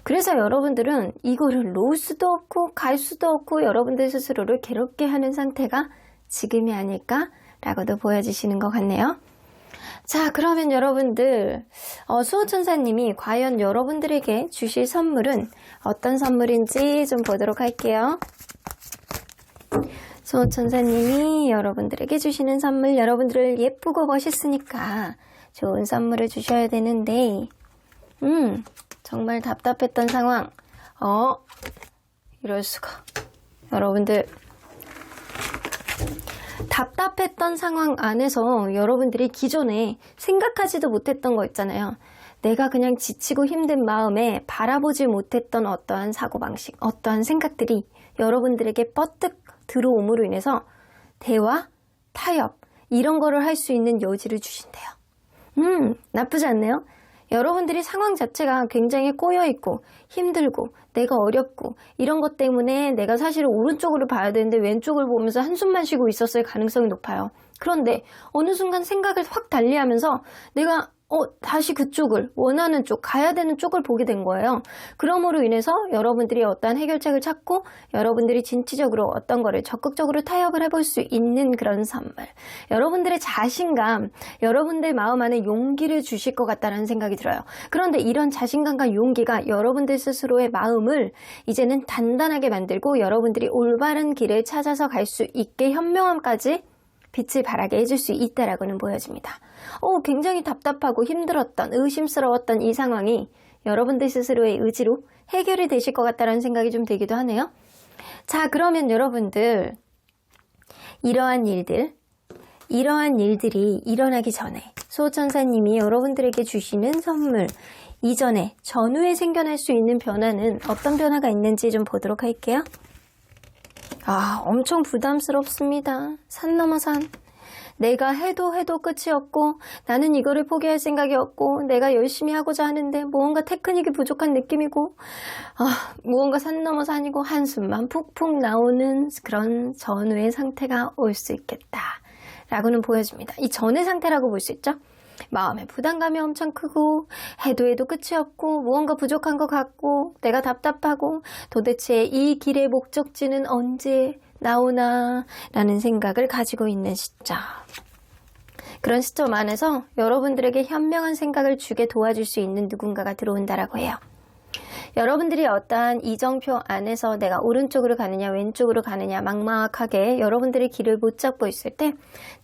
A: 그래서 여러분들은 이거를 놓을 수도 없고 갈 수도 없고 여러분들 스스로를 괴롭게 하는 상태가 지금이 아닐까라고도 보여지시는 것 같네요. 자, 그러면 여러분들 수호천사님이 과연 여러분들에게 주실 선물은 어떤 선물인지 좀 보도록 할게요. 수호천사님이 여러분들에게 주시는 선물, 여러분들을 예쁘고 멋있으니까 좋은 선물을 주셔야 되는데 정말 답답했던 상황, 이럴 수가. 여러분들 답답했던 상황 안에서 여러분들이 기존에 생각하지도 못했던 거 있잖아요. 내가 그냥 지치고 힘든 마음에 바라보지 못했던 어떠한 사고방식, 어떠한 생각들이 여러분들에게 뻗뜩 들어옴으로 인해서 대화, 타협, 이런 거를 할 수 있는 여지를 주신대요. 나쁘지 않네요. 여러분들이 상황 자체가 굉장히 꼬여있고 힘들고 내가 어렵고 이런 것 때문에 내가 사실 오른쪽으로 봐야 되는데 왼쪽을 보면서 한숨만 쉬고 있었을 가능성이 높아요. 그런데 어느 순간 생각을 확 달리하면서 내가 다시 그쪽을, 원하는 쪽, 가야 되는 쪽을 보게 된 거예요. 그러므로 인해서 여러분들이 어떠한 해결책을 찾고 여러분들이 진취적으로 어떤 거를 적극적으로 타협을 해볼 수 있는 그런 선물, 여러분들의 자신감, 여러분들 마음 안에 용기를 주실 것 같다는 생각이 들어요. 그런데 이런 자신감과 용기가 여러분들 스스로의 마음을 이제는 단단하게 만들고 여러분들이 올바른 길을 찾아서 갈 수 있게 현명함까지 빛을 발하게 해줄 수 있다라고는 보여집니다. 굉장히 답답하고 힘들었던, 의심스러웠던 이 상황이 여러분들 스스로의 의지로 해결이 되실 것 같다는 생각이 좀 들기도 하네요. 자, 그러면 여러분들 이러한 일들이 일어나기 전에 수호천사님이 여러분들에게 주시는 선물, 이전에 전후에 생겨날 수 있는 변화는 어떤 변화가 있는지 좀 보도록 할게요. 엄청 부담스럽습니다. 산 넘어 산. 내가 해도 끝이 없고 나는 이거를 포기할 생각이 없고 내가 열심히 하고자 하는데 무언가 테크닉이 부족한 느낌이고 무언가 산 넘어 산이고 한숨만 푹푹 나오는 그런 전후의 상태가 올 수 있겠다 라고는 보여집니다. 이 전의 상태라고 볼 수 있죠. 마음의 부담감이 엄청 크고 해도 끝이 없고 무언가 부족한 것 같고 내가 답답하고 도대체 이 길의 목적지는 언제 나오나 라는 생각을 가지고 있는 시점, 그런 시점 안에서 여러분들에게 현명한 생각을 주게 도와줄 수 있는 누군가가 들어온다라고 해요. 여러분들이 어떠한 이정표 안에서 내가 오른쪽으로 가느냐 왼쪽으로 가느냐 막막하게 여러분들의 길을 못 잡고 있을 때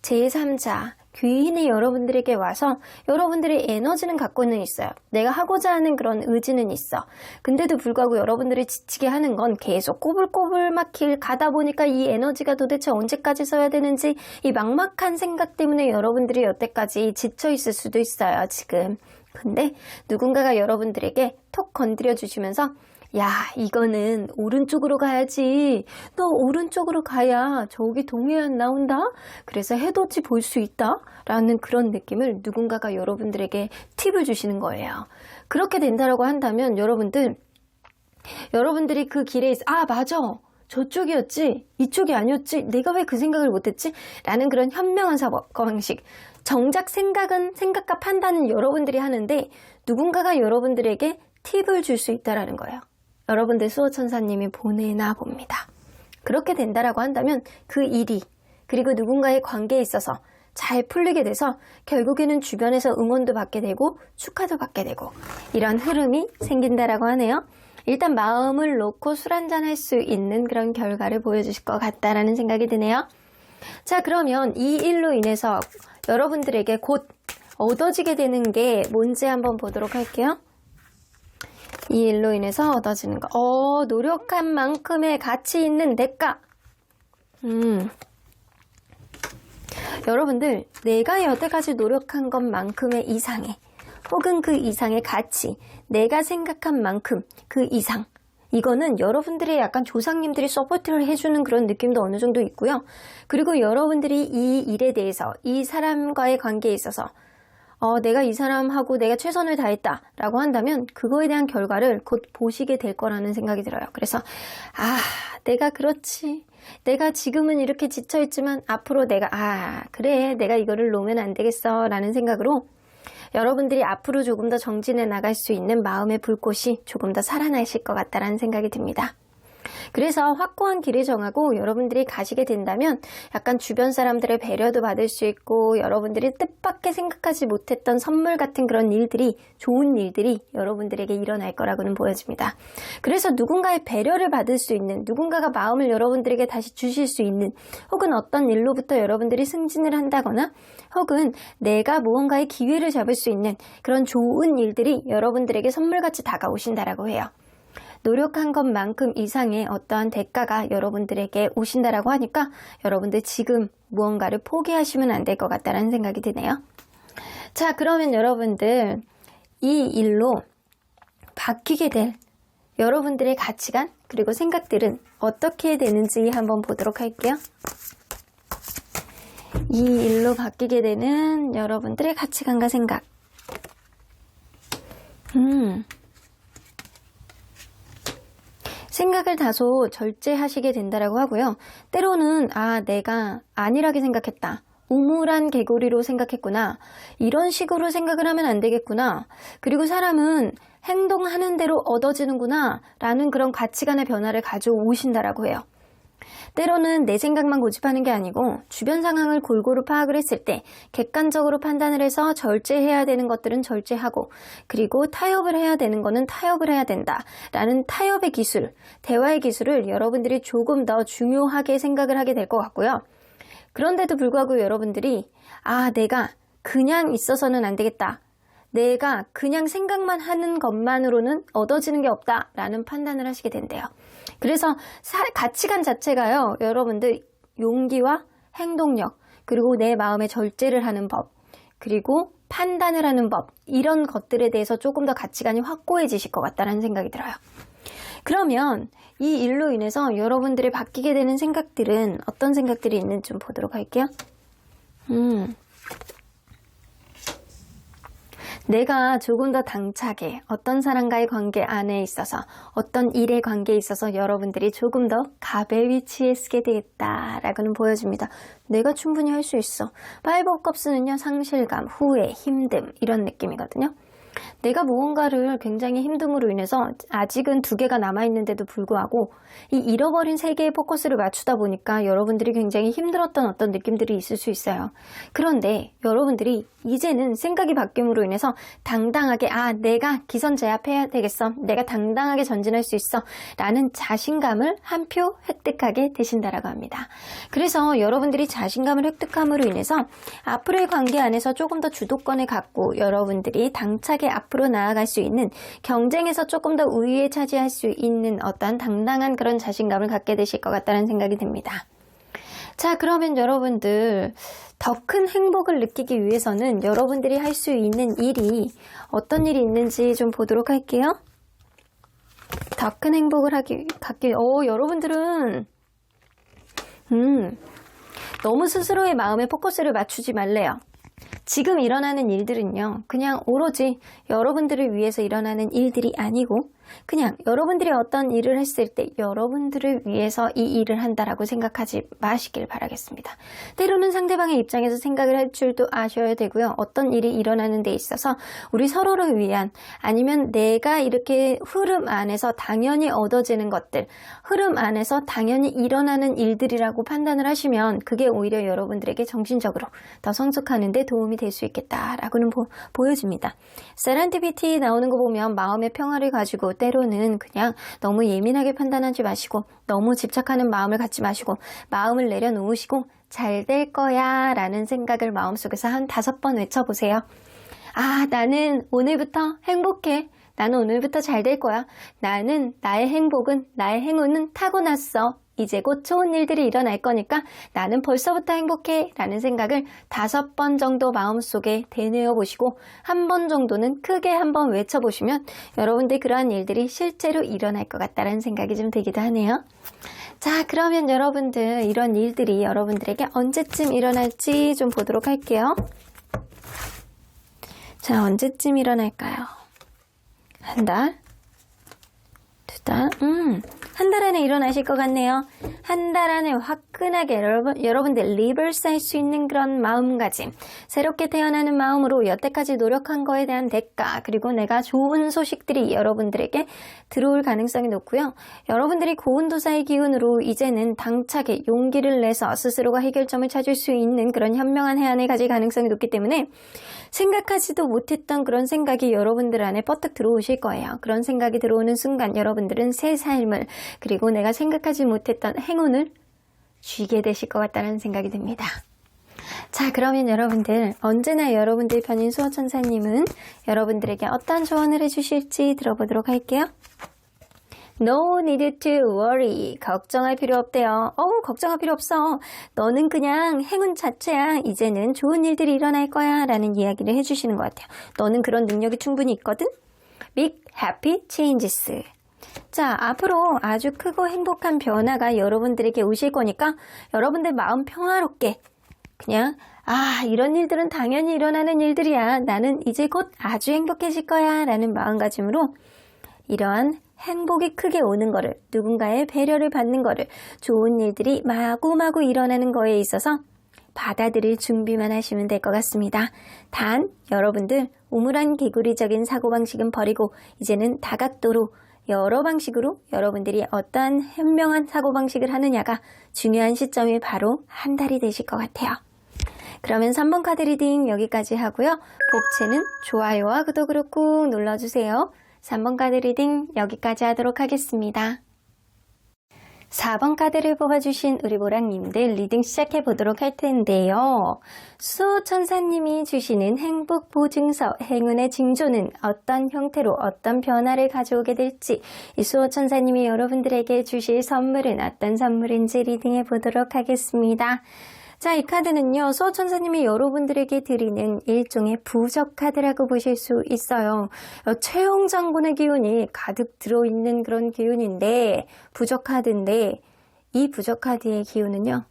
A: 제3자 귀인이 여러분들에게 와서 여러분들의 에너지는 갖고는 있어요. 내가 하고자 하는 그런 의지는 있어. 근데도 불구하고 여러분들이 지치게 하는 건 계속 꼬불꼬불 막 길 가다 보니까 이 에너지가 도대체 언제까지 써야 되는지 이 막막한 생각 때문에 여러분들이 여태까지 지쳐 있을 수도 있어요, 지금. 근데 누군가가 여러분들에게 톡 건드려 주시면서 야, 이거는 오른쪽으로 가야지. 너 오른쪽으로 가야 저기 동해안 나온다. 그래서 해돋이 볼 수 있다. 라는 그런 느낌을 누군가가 여러분들에게 팁을 주시는 거예요. 그렇게 된다라고 한다면 여러분들이 그 길에 맞아. 저쪽이었지. 이쪽이 아니었지. 내가 왜 그 생각을 못했지? 라는 그런 현명한 사고방식. 정작 생각과 판단은 여러분들이 하는데 누군가가 여러분들에게 팁을 줄 수 있다라는 거예요. 여러분들 수호천사님이 보내나 봅니다. 그렇게 된다라고 한다면 그 일이 그리고 누군가의 관계에 있어서 잘 풀리게 돼서 결국에는 주변에서 응원도 받게 되고 축하도 받게 되고 이런 흐름이 생긴다라고 하네요. 일단 마음을 놓고 술 한잔 할 수 있는 그런 결과를 보여주실 것 같다라는 생각이 드네요. 자, 그러면 이 일로 인해서 여러분들에게 곧 얻어지게 되는 게 뭔지 한번 보도록 할게요. 이 일로 인해서 얻어지는 거. 노력한 만큼의 가치 있는 대가. 여러분들, 내가 여태까지 노력한 것만큼의 이상의, 혹은 그 이상의 가치, 내가 생각한 만큼 그 이상. 이거는 여러분들의 약간 조상님들이 서포트를 해주는 그런 느낌도 어느 정도 있고요. 그리고 여러분들이 이 일에 대해서, 이 사람과의 관계에 있어서 내가 이 사람하고 내가 최선을 다했다라고 한다면 그거에 대한 결과를 곧 보시게 될 거라는 생각이 들어요. 그래서 내가 그렇지. 내가 지금은 이렇게 지쳐있지만 앞으로 그래. 내가 이거를 놓으면 안 되겠어 라는 생각으로 여러분들이 앞으로 조금 더 정진해 나갈 수 있는 마음의 불꽃이 조금 더 살아나실 것 같다라는 생각이 듭니다. 그래서 확고한 길을 정하고 여러분들이 가시게 된다면 약간 주변 사람들의 배려도 받을 수 있고 여러분들이 뜻밖의 생각하지 못했던 선물 같은 그런 일들이 좋은 일들이 여러분들에게 일어날 거라고는 보여집니다. 그래서 누군가의 배려를 받을 수 있는 누군가가 마음을 여러분들에게 다시 주실 수 있는 혹은 어떤 일로부터 여러분들이 승진을 한다거나 혹은 내가 무언가의 기회를 잡을 수 있는 그런 좋은 일들이 여러분들에게 선물같이 다가오신다라고 해요. 노력한 것만큼 이상의 어떠한 대가가 여러분들에게 오신다라고 하니까 여러분들 지금 무언가를 포기하시면 안 될 것 같다는 생각이 드네요. 자, 그러면 여러분들 이 일로 바뀌게 될 여러분들의 가치관 그리고 생각들은 어떻게 되는지 한번 보도록 할게요. 이 일로 바뀌게 되는 여러분들의 가치관과 생각. 생각을 다소 절제하시게 된다라고 하고요. 때로는 내가 안일하게 생각했다. 우물한 개구리로 생각했구나. 이런 식으로 생각을 하면 안 되겠구나. 그리고 사람은 행동하는 대로 얻어지는구나 라는 그런 가치관의 변화를 가져오신다라고 해요. 때로는 내 생각만 고집하는 게 아니고 주변 상황을 골고루 파악을 했을 때 객관적으로 판단을 해서 절제해야 되는 것들은 절제하고 그리고 타협을 해야 되는 거는 타협을 해야 된다라는 타협의 기술, 대화의 기술을 여러분들이 조금 더 중요하게 생각을 하게 될 것 같고요. 그런데도 불구하고 여러분들이 내가 그냥 있어서는 안 되겠다. 내가 그냥 생각만 하는 것만으로는 얻어지는 게 없다라는 판단을 하시게 된대요. 그래서 가치관 자체가요. 여러분들 용기와 행동력 그리고 내 마음의 절제를 하는 법 그리고 판단을 하는 법 이런 것들에 대해서 조금 더 가치관이 확고해지실 것 같다는 생각이 들어요. 그러면 이 일로 인해서 여러분들이 바뀌게 되는 생각들은 어떤 생각들이 있는지 좀 보도록 할게요. 내가 조금 더 당차게 어떤 사람과의 관계 안에 있어서 어떤 일의 관계에 있어서 여러분들이 조금 더 갑의 위치에 쓰게 되겠다라고는 보여집니다. 내가 충분히 할 수 있어. 5 of Cups는요. 상실감, 후회, 힘듦 이런 느낌이거든요. 내가 무언가를 굉장히 힘듦으로 인해서 아직은 2개가 남아있는데도 불구하고 이 잃어버린 3개의 포커스를 맞추다 보니까 여러분들이 굉장히 힘들었던 어떤 느낌들이 있을 수 있어요. 그런데 여러분들이 이제는 생각이 바뀜으로 인해서 당당하게 내가 기선제압해야 되겠어. 내가 당당하게 전진할 수 있어. 라는 자신감을 한 표 획득하게 되신다라고 합니다. 그래서 여러분들이 자신감을 획득함으로 인해서 앞으로의 관계 안에서 조금 더 주도권을 갖고 여러분들이 당차게 앞으로 나아갈 수 있는 경쟁에서 조금 더 우위에 차지할 수 있는 어떤 당당한 그런 자신감을 갖게 되실 것 같다는 생각이 듭니다. 자, 그러면 여러분들 더 큰 행복을 느끼기 위해서는 여러분들이 할 수 있는 일이 어떤 일이 있는지 좀 보도록 할게요. 더 큰 행복을 여러분들은 너무 스스로의 마음에 포커스를 맞추지 말래요. 지금 일어나는 일들은요, 그냥 오로지 여러분들을 위해서 일어나는 일들이 아니고 그냥 여러분들이 어떤 일을 했을 때 여러분들을 위해서 이 일을 한다라고 생각하지 마시길 바라겠습니다. 때로는 상대방의 입장에서 생각을 할 줄도 아셔야 되고요. 어떤 일이 일어나는 데 있어서 우리 서로를 위한, 아니면 내가 이렇게 흐름 안에서 당연히 얻어지는 것들, 흐름 안에서 당연히 일어나는 일들이라고 판단을 하시면 그게 오히려 여러분들에게 정신적으로 더 성숙하는 데 도움이 될 수 있겠다라고는 보여집니다. 세렌디피티 나오는 거 보면 마음의 평화를 가지고 때로는 그냥 너무 예민하게 판단하지 마시고 너무 집착하는 마음을 갖지 마시고 마음을 내려놓으시고 잘 될 거야 라는 생각을 마음속에서 한 5번 외쳐보세요. 나는 오늘부터 행복해. 나는 오늘부터 잘 될 거야. 나는 나의 행운은 타고났어. 이제 곧 좋은 일들이 일어날 거니까 나는 벌써부터 행복해 라는 생각을 5번 정도 마음속에 되뇌어 보시고 한 번 정도는 크게 한번 외쳐보시면 여러분들 그러한 일들이 실제로 일어날 것 같다는 생각이 좀 들기도 하네요. 자, 그러면 여러분들 이런 일들이 여러분들에게 언제쯤 일어날지 좀 보도록 할게요. 자, 언제쯤 일어날까요? 1 달? 2 달? 한 달 안에 일어나실 것 같네요. 한 달 안에 화끈하게 여러분들 리버스 할 수 있는 그런 마음가짐, 새롭게 태어나는 마음으로 여태까지 노력한 거에 대한 대가, 그리고 내가 좋은 소식들이 여러분들에게 들어올 가능성이 높고요. 여러분들이 고운도사의 기운으로 이제는 당차게 용기를 내서 스스로가 해결점을 찾을 수 있는 그런 현명한 해안을 가질 가능성이 높기 때문에 생각하지도 못했던 그런 생각이 여러분들 안에 뻗뜩 들어오실 거예요. 그런 생각이 들어오는 순간 여러분들은 새 삶을, 그리고 내가 생각하지 못했던 행운을 쥐게 되실 것 같다는 생각이 듭니다. 자, 그러면 여러분들 언제나 여러분들 편인 수호천사님은 여러분들에게 어떤 조언을 해주실지 들어보도록 할게요. No need to worry. 걱정할 필요 없대요. 걱정할 필요 없어. 너는 그냥 행운 자체야. 이제는 좋은 일들이 일어날 거야 라는 이야기를 해주시는 것 같아요. 너는 그런 능력이 충분히 있거든. Big happy changes. 자, 앞으로 아주 크고 행복한 변화가 여러분들에게 오실 거니까 여러분들 마음 평화롭게 그냥 이런 일들은 당연히 일어나는 일들이야. 나는 이제 곧 아주 행복해질 거야 라는 마음가짐으로 이러한 행복이 크게 오는 거를, 누군가의 배려를 받는 거를, 좋은 일들이 마구마구 일어나는 거에 있어서 받아들일 준비만 하시면 될 것 같습니다. 단 여러분들 우물안 개구리적인 사고방식은 버리고 이제는 다각도로 여러 방식으로 여러분들이 어떠한 현명한 사고방식을 하느냐가 중요한 시점이 바로 한 달이 되실 것 같아요. 그러면 3번 카드 리딩 여기까지 하고요. 복채는 좋아요와 구독으로 꾹 눌러주세요. 3번 카드 리딩 여기까지 하도록 하겠습니다. 4번 카드를 뽑아주신 우리 보랑님들 리딩 시작해 보도록 할 텐데요. 수호천사님이 주시는 행복 보증서, 행운의 징조는 어떤 형태로 어떤 변화를 가져오게 될지, 이 수호천사님이 여러분들에게 주실 선물은 어떤 선물인지 리딩해 보도록 하겠습니다. 자, 이 카드는요, 수호천사님이 여러분들에게 드리는 일종의 부적 카드라고 보실 수 있어요. 최홍 장군의 기운이 가득 들어있는 그런 기운인데, 부적 카드인데, 이 부적 카드의 기운은요,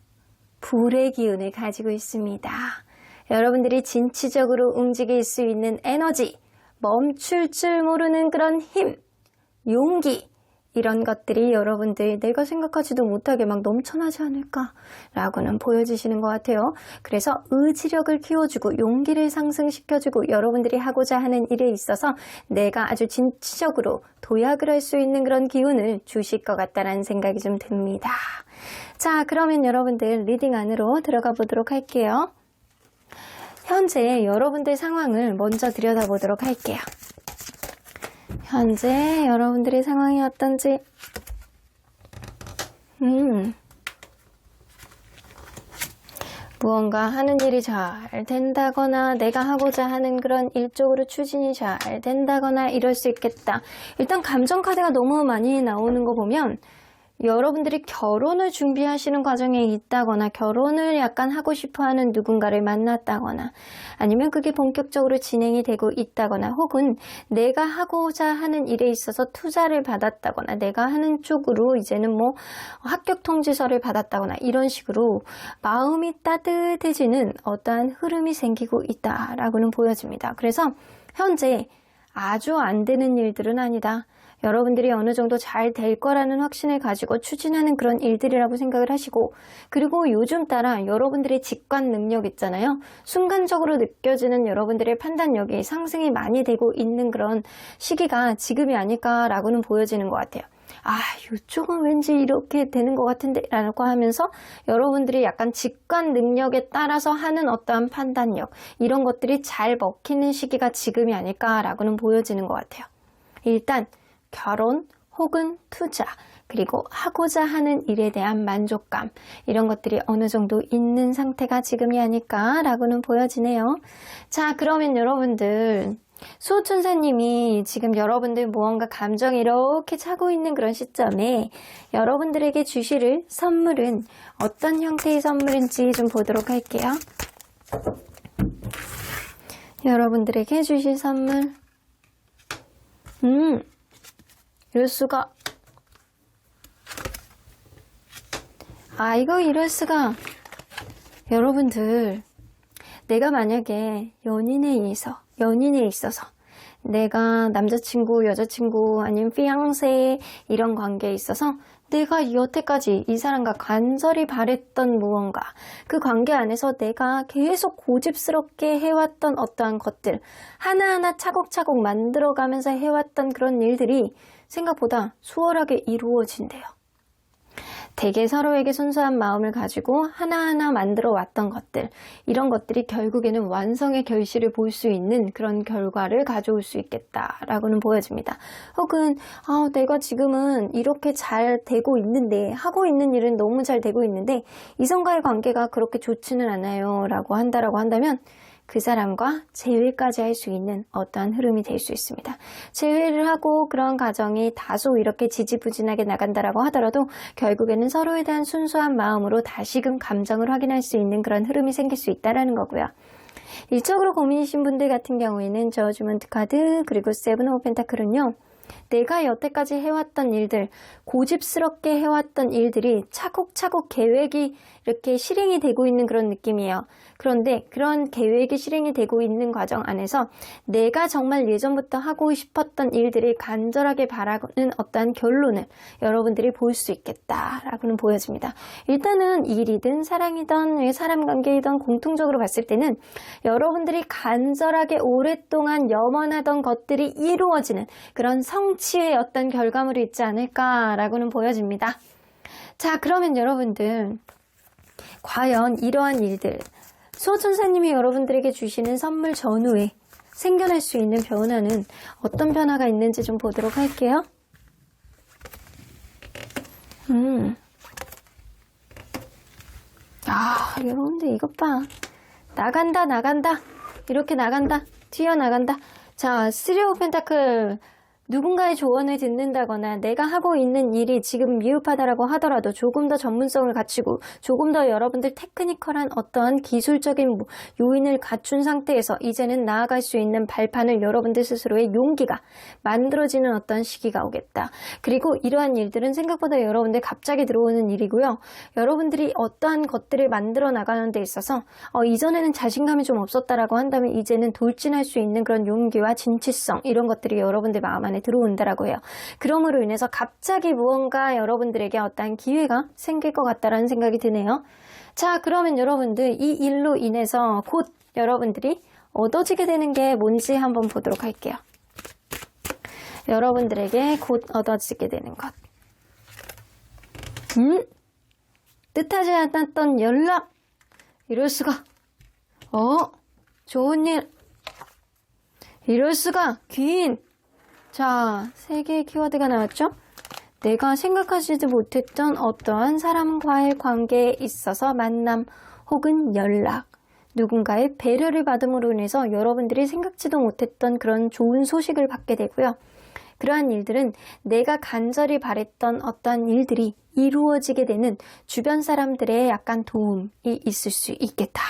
A: 불의 기운을 가지고 있습니다. 여러분들이 진취적으로 움직일 수 있는 에너지, 멈출 줄 모르는 그런 힘, 용기, 이런 것들이 여러분들 내가 생각하지도 못하게 막 넘쳐나지 않을까라고는 보여지시는 것 같아요. 그래서 의지력을 키워주고 용기를 상승시켜주고 여러분들이 하고자 하는 일에 있어서 내가 아주 진취적으로 도약을 할 수 있는 그런 기운을 주실 것 같다는 생각이 좀 듭니다. 자, 그러면 여러분들 리딩 안으로 들어가 보도록 할게요. 현재 여러분들 상황을 먼저 들여다보도록 할게요. 현재 여러분들의 상황이 어떤지 무언가 하는 일이 잘 된다거나 내가 하고자 하는 그런 일 쪽으로 추진이 잘 된다거나 이럴 수 있겠다. 일단 감정 카드가 너무 많이 나오는 거 보면 여러분들이 결혼을 준비하시는 과정에 있다거나 결혼을 약간 하고 싶어하는 누군가를 만났다거나 아니면 그게 본격적으로 진행이 되고 있다거나 혹은 내가 하고자 하는 일에 있어서 투자를 받았다거나 내가 하는 쪽으로 이제는 뭐 합격 통지서를 받았다거나 이런 식으로 마음이 따뜻해지는 어떠한 흐름이 생기고 있다라고는 보여집니다. 그래서 현재 아주 안 되는 일들은 아니다. 여러분들이 어느 정도 잘 될 거라는 확신을 가지고 추진하는 그런 일들이라고 생각을 하시고 그리고 요즘 따라 여러분들의 직관 능력 있잖아요. 순간적으로 느껴지는 여러분들의 판단력이 상승이 많이 되고 있는 그런 시기가 지금이 아닐까라고는 보여지는 것 같아요. 아, 이쪽은 왠지 이렇게 되는 것 같은데 라고 하면서 여러분들이 약간 직관 능력에 따라서 하는 어떠한 판단력 이런 것들이 잘 먹히는 시기가 지금이 아닐까라고는 보여지는 것 같아요. 일단 결혼 혹은 투자 그리고 하고자 하는 일에 대한 만족감 이런 것들이 어느 정도 있는 상태가 지금이 아닐까라고는 보여지네요. 자, 그러면 여러분들 수호천사님이 지금 여러분들 무언가 감정이 이렇게 차고 있는 그런 시점에 여러분들에게 주실 선물은 어떤 형태의 선물인지 좀 보도록 할게요. 여러분들에게 주실 선물 이럴 수가. 이거 이럴 수가. 여러분들, 내가 만약에 연인에 있어서 내가 남자친구, 여자친구 아니면 피앙세 이런 관계에 있어서 내가 여태까지 이 사람과 간절히 바랬던 무언가 그 관계 안에서 내가 계속 고집스럽게 해왔던 어떠한 것들 하나하나 차곡차곡 만들어가면서 해왔던 그런 일들이 생각보다 수월하게 이루어진대요. 되게 서로에게 순수한 마음을 가지고 하나하나 만들어 왔던 것들 이런 것들이 결국에는 완성의 결실을 볼 수 있는 그런 결과를 가져올 수 있겠다라고는 보여집니다. 혹은 내가 지금은 이렇게 잘 되고 있는데 하고 있는 일은 너무 잘 되고 있는데 이성과의 관계가 그렇게 좋지는 않아요 라고 한다면 그 사람과 재회까지 할 수 있는 어떠한 흐름이 될 수 있습니다. 재회를 하고 그런 과정이 다소 이렇게 지지부진하게 나간다라고 하더라도 결국에는 서로에 대한 순수한 마음으로 다시금 감정을 확인할 수 있는 그런 흐름이 생길 수 있다는 거고요. 일적으로 고민이신 분들 같은 경우에는 저주먼트 카드 그리고 세븐 오브 펜타클은요. 내가 여태까지 해왔던 일들, 고집스럽게 해왔던 일들이 차곡차곡 계획이 이렇게 실행이 되고 있는 그런 느낌이에요. 그런데 그런 계획이 실행이 되고 있는 과정 안에서 내가 정말 예전부터 하고 싶었던 일들이 간절하게 바라는 어떠한 결론을 여러분들이 볼 수 있겠다라고는 보여집니다. 일단은 일이든 사랑이든 사람 관계이든 공통적으로 봤을 때는 여러분들이 간절하게 오랫동안 염원하던 것들이 이루어지는 그런 성취의 어떤 결과물이 있지 않을까라고는 보여집니다. 자, 그러면 여러분들 과연 이러한 일들 수호천사님이 여러분들에게 주시는 선물 전후에 생겨날 수 있는 변화는 어떤 변화가 있는지 좀 보도록 할게요. 여러분들 이것 봐. 나간다. 이렇게 나간다. 튀어나간다. 자, 쓰리 오브 펜타클. 누군가의 조언을 듣는다거나 내가 하고 있는 일이 지금 미흡하다라고 하더라도 조금 더 전문성을 갖추고 조금 더 여러분들 테크니컬한 어떠한 기술적인 요인을 갖춘 상태에서 이제는 나아갈 수 있는 발판을 여러분들 스스로의 용기가 만들어지는 어떤 시기가 오겠다. 그리고 이러한 일들은 생각보다 여러분들 갑자기 들어오는 일이고요. 여러분들이 어떠한 것들을 만들어 나가는 데 있어서 이전에는 자신감이 좀 없었다라고 한다면 이제는 돌진할 수 있는 그런 용기와 진취성 이런 것들이 여러분들 마음 안에 들어온다라고 해요. 그러므로 인해서 갑자기 무언가 여러분들에게 어떠한 기회가 생길 것 같다라는 생각이 드네요. 자, 그러면 여러분들 이 일로 인해서 곧 여러분들이 얻어지게 되는 게 뭔지 한번 보도록 할게요. 여러분들에게 곧 얻어지게 되는 것. 뜻하지 않았던 연락. 이럴 수가. 좋은 일. 이럴 수가. 귀인. 자, 3개의 키워드가 나왔죠? 내가 생각하지도 못했던 어떠한 사람과의 관계에 있어서 만남 혹은 연락. 누군가의 배려를 받음으로 인해서 여러분들이 생각지도 못했던 그런 좋은 소식을 받게 되고요. 그러한 일들은 내가 간절히 바랬던 어떤 일들이 이루어지게 되는 주변 사람들의 약간 도움이 있을 수 있겠다.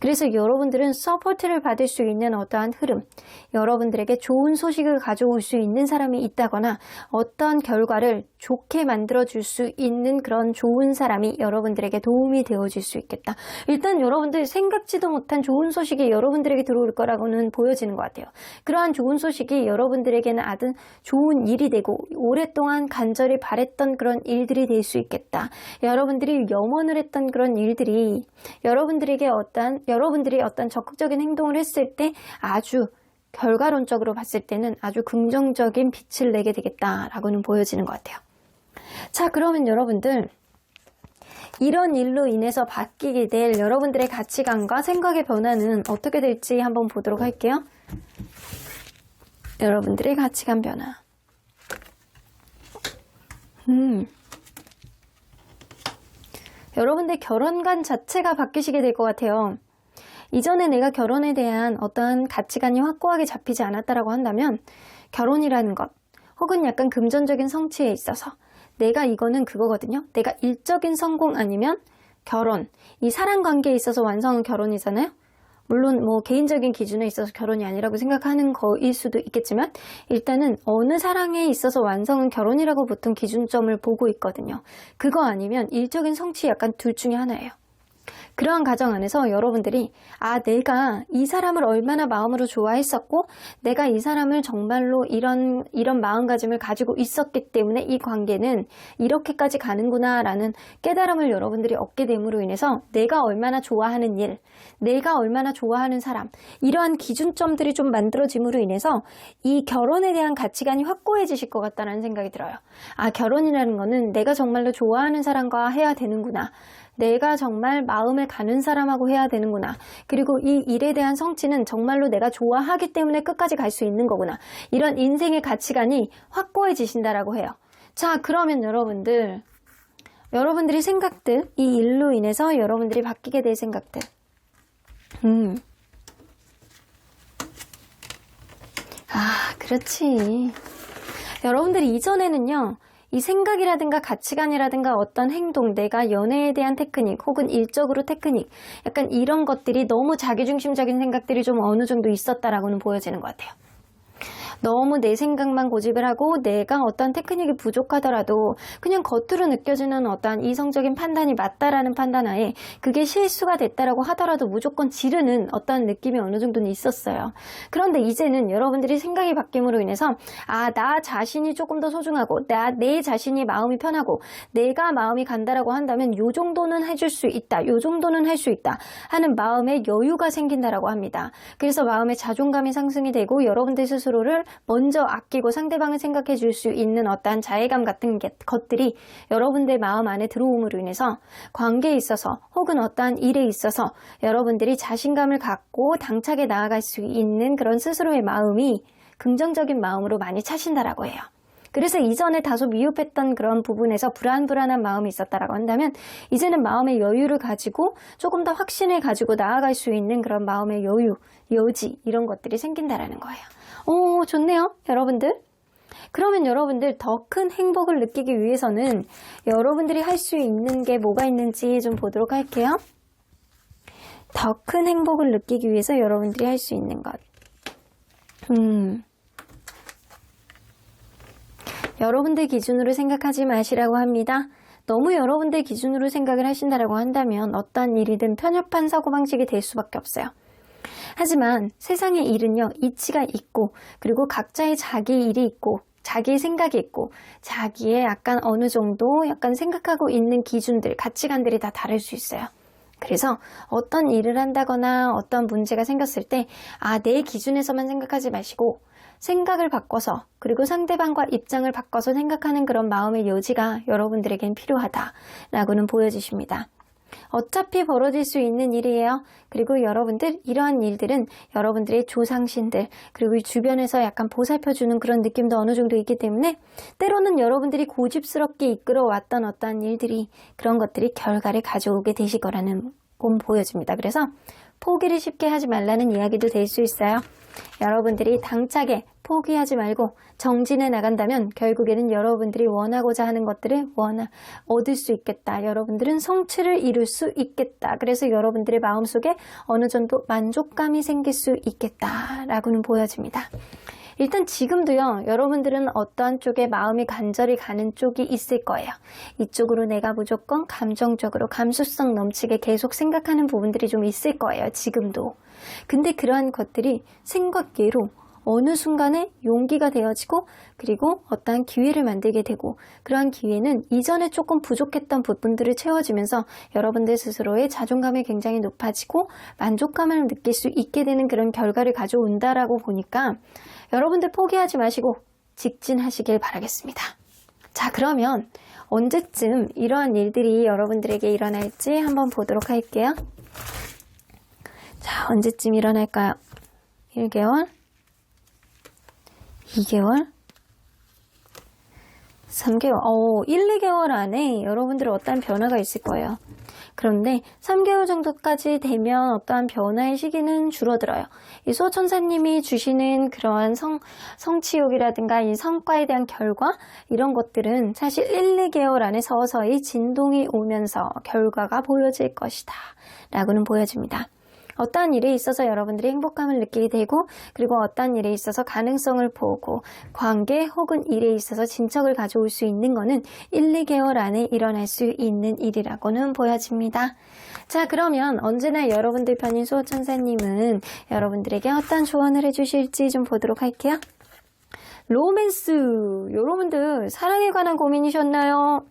A: 그래서 여러분들은 서포트를 받을 수 있는 어떠한 흐름, 여러분들에게 좋은 소식을 가져올 수 있는 사람이 있다거나 어떤 결과를 좋게 만들어줄 수 있는 그런 좋은 사람이 여러분들에게 도움이 되어줄 수 있겠다. 일단 여러분들 생각지도 못한 좋은 소식이 여러분들에게 들어올 거라고는 보여지는 것 같아요. 그러한 좋은 소식이 여러분들에게는 아주 좋은 일이 되고 오랫동안 간절히 바랬던 그런 일들이 될 수 있겠다. 여러분들이 염원을 했던 그런 일들이 여러분들이 어떤 적극적인 행동을 했을 때 아주 결과론적으로 봤을 때는 아주 긍정적인 빛을 내게 되겠다라고는 보여지는 것 같아요. 자, 그러면 여러분들 이런 일로 인해서 바뀌게 될 여러분들의 가치관과 생각의 변화는 어떻게 될지 한번 보도록 할게요. 여러분들의 가치관 변화. 여러분들 결혼관 자체가 바뀌시게 될 것 같아요. 이전에 내가 결혼에 대한 어떠한 가치관이 확고하게 잡히지 않았다라고 한다면 결혼이라는 것 혹은 약간 금전적인 성취에 있어서 내가 이거는 그거거든요. 내가 일적인 성공 아니면 결혼, 이 사랑관계에 있어서 완성은 결혼이잖아요. 물론 뭐 개인적인 기준에 있어서 결혼이 아니라고 생각하는 거일 수도 있겠지만 일단은 어느 사랑에 있어서 완성은 결혼이라고 보통 기준점을 보고 있거든요. 그거 아니면 일적인 성취 약간 둘 중에 하나예요. 그러한 가정 안에서 여러분들이 내가 이 사람을 얼마나 마음으로 좋아했었고 내가 이 사람을 정말로 이런 마음가짐을 가지고 있었기 때문에 이 관계는 이렇게까지 가는구나 라는 깨달음을 여러분들이 얻게 됨으로 인해서 내가 얼마나 좋아하는 일, 내가 얼마나 좋아하는 사람 이러한 기준점들이 좀 만들어짐으로 인해서 이 결혼에 대한 가치관이 확고해지실 것 같다는 생각이 들어요. 결혼이라는 거는 내가 정말로 좋아하는 사람과 해야 되는구나. 내가 정말 마음을 가는 사람하고 해야 되는구나. 그리고 이 일에 대한 성취는 정말로 내가 좋아하기 때문에 끝까지 갈 수 있는 거구나. 이런 인생의 가치관이 확고해지신다라고 해요. 자, 그러면 여러분들이 생각들, 이 일로 인해서 여러분들이 바뀌게 될 생각들. 그렇지. 여러분들이 이전에는요. 이 생각이라든가 가치관이라든가 어떤 행동, 내가 연애에 대한 테크닉 혹은 일적으로 테크닉 약간 이런 것들이 너무 자기중심적인 생각들이 좀 어느 정도 있었다라고는 보여지는 것 같아요. 너무 내 생각만 고집을 하고 내가 어떤 테크닉이 부족하더라도 그냥 겉으로 느껴지는 어떠한 이성적인 판단이 맞다라는 판단하에 그게 실수가 됐다라고 하더라도 무조건 지르는 어떤 느낌이 어느 정도는 있었어요. 그런데 이제는 여러분들이 생각이 바뀜으로 인해서 나 자신이 조금 더 소중하고 내 자신이 마음이 편하고 내가 마음이 간다라고 한다면 요 정도는 해줄 수 있다. 요 정도는 할 수 있다 하는 마음의 여유가 생긴다라고 합니다. 그래서 마음의 자존감이 상승이 되고 여러분들 스스로를 먼저 아끼고 상대방을 생각해 줄 수 있는 어떠한 자애감 같은 것들이 여러분들 마음 안에 들어옴으로 인해서 관계에 있어서 혹은 어떠한 일에 있어서 여러분들이 자신감을 갖고 당차게 나아갈 수 있는 그런 스스로의 마음이 긍정적인 마음으로 많이 차신다라고 해요. 그래서 이전에 다소 미흡했던 그런 부분에서 불안한 마음이 있었다라고 한다면 이제는 마음의 여유를 가지고 조금 더 확신을 가지고 나아갈 수 있는 그런 마음의 여유, 여지 이런 것들이 생긴다라는 거예요. 좋네요, 여러분들. 그러면 여러분들 더 큰 행복을 느끼기 위해서는 여러분들이 할 수 있는 게 뭐가 있는지 좀 보도록 할게요. 더 큰 행복을 느끼기 위해서 여러분들이 할 수 있는 것. 여러분들 기준으로 생각하지 마시라고 합니다. 너무 여러분들 기준으로 생각을 하신다라고 한다면 어떤 일이든 편협한 사고방식이 될 수밖에 없어요. 하지만 세상의 일은요, 이치가 있고 그리고 각자의 자기 일이 있고 자기의 생각이 있고 자기의 약간 어느 정도 약간 생각하고 있는 기준들, 가치관들이 다 다를 수 있어요. 그래서 어떤 일을 한다거나 어떤 문제가 생겼을 때 내 기준에서만 생각하지 마시고 생각을 바꿔서 그리고 상대방과 입장을 바꿔서 생각하는 그런 마음의 여지가 여러분들에겐 필요하다라고는 보여주십니다. 어차피 벌어질 수 있는 일이에요. 그리고 여러분들 이러한 일들은 여러분들의 조상신들 그리고 주변에서 약간 보살펴주는 그런 느낌도 어느 정도 있기 때문에 때로는 여러분들이 고집스럽게 이끌어왔던 어떠한 일들이 그런 것들이 결과를 가져오게 되실 거라는 건 보여집니다. 그래서 포기를 쉽게 하지 말라는 이야기도 될 수 있어요. 여러분들이 당차게 포기하지 말고 정진해 나간다면 결국에는 여러분들이 원하고자 하는 것들을 얻을 수 있겠다. 여러분들은 성취를 이룰 수 있겠다. 그래서 여러분들의 마음속에 어느 정도 만족감이 생길 수 있겠다라고는 보여집니다. 일단 지금도요, 여러분들은 어떠한 쪽에 마음이 간절히 가는 쪽이 있을 거예요. 이쪽으로 내가 무조건 감정적으로 감수성 넘치게 계속 생각하는 부분들이 좀 있을 거예요. 지금도. 근데 그러한 것들이 생각외로 어느 순간에 용기가 되어지고 그리고 어떠한 기회를 만들게 되고 그러한 기회는 이전에 조금 부족했던 부분들을 채워지면서 여러분들 스스로의 자존감이 굉장히 높아지고 만족감을 느낄 수 있게 되는 그런 결과를 가져온다라고 보니까 여러분들 포기하지 마시고 직진하시길 바라겠습니다. 자, 그러면 언제쯤 이러한 일들이 여러분들에게 일어날지 한번 보도록 할게요. 자, 언제쯤 일어날까요? 1개월? 2개월? 3개월? 1, 2개월 안에 여러분들은 어떠한 변화가 있을 거예요. 그런데 3개월 정도까지 되면 어떠한 변화의 시기는 줄어들어요. 이 수호천사님이 주시는 그러한 성취욕이라든가 이 성과에 대한 결과 이런 것들은 사실 1, 2개월 안에 서서히 진동이 오면서 결과가 보여질 것이다 라고는 보여집니다. 어떠한 일에 있어서 여러분들이 행복감을 느끼게 되고 그리고 어떠한 일에 있어서 가능성을 보고 관계 혹은 일에 있어서 진척을 가져올 수 있는 것은 1, 2개월 안에 일어날 수 있는 일이라고는 보여집니다. 자, 그러면 언제나 여러분들 편인 수호천사님은 여러분들에게 어떤 조언을 해주실지 좀 보도록 할게요. 로맨스, 여러분들 사랑에 관한 고민이셨나요?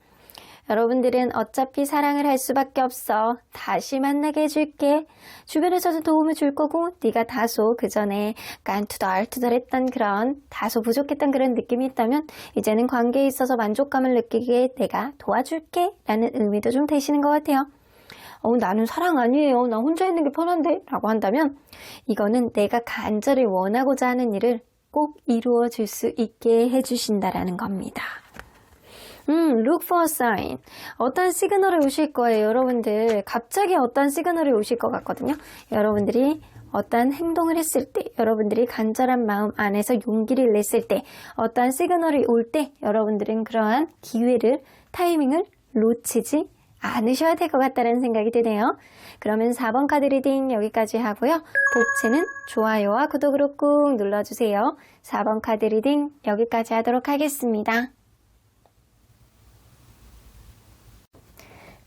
A: 여러분들은 어차피 사랑을 할 수밖에 없어. 다시 만나게 해줄게. 주변에서도 도움을 줄 거고 네가 다소 그전에 약간 투덜투덜했던 그런 다소 부족했던 그런 느낌이 있다면 이제는 관계에 있어서 만족감을 느끼게 내가 도와줄게 라는 의미도 좀 되시는 것 같아요. 나는 사랑 아니에요. 나 혼자 있는 게 편한데 라고 한다면 이거는 내가 간절히 원하고자 하는 일을 꼭 이루어 줄 수 있게 해주신다라는 겁니다. Look for a sign. 어떤 시그널이 오실 거예요, 여러분들. 갑자기 어떤 시그널이 오실 것 같거든요. 여러분들이 어떤 행동을 했을 때, 여러분들이 간절한 마음 안에서 용기를 냈을 때, 어떤 시그널이 올 때, 여러분들은 그러한 기회를, 타이밍을 놓치지 않으셔야 될 것 같다는 생각이 드네요. 그러면 4번 카드 리딩 여기까지 하고요. 복채는 좋아요와 구독으로 꾹 눌러주세요. 4번 카드 리딩 여기까지 하도록 하겠습니다.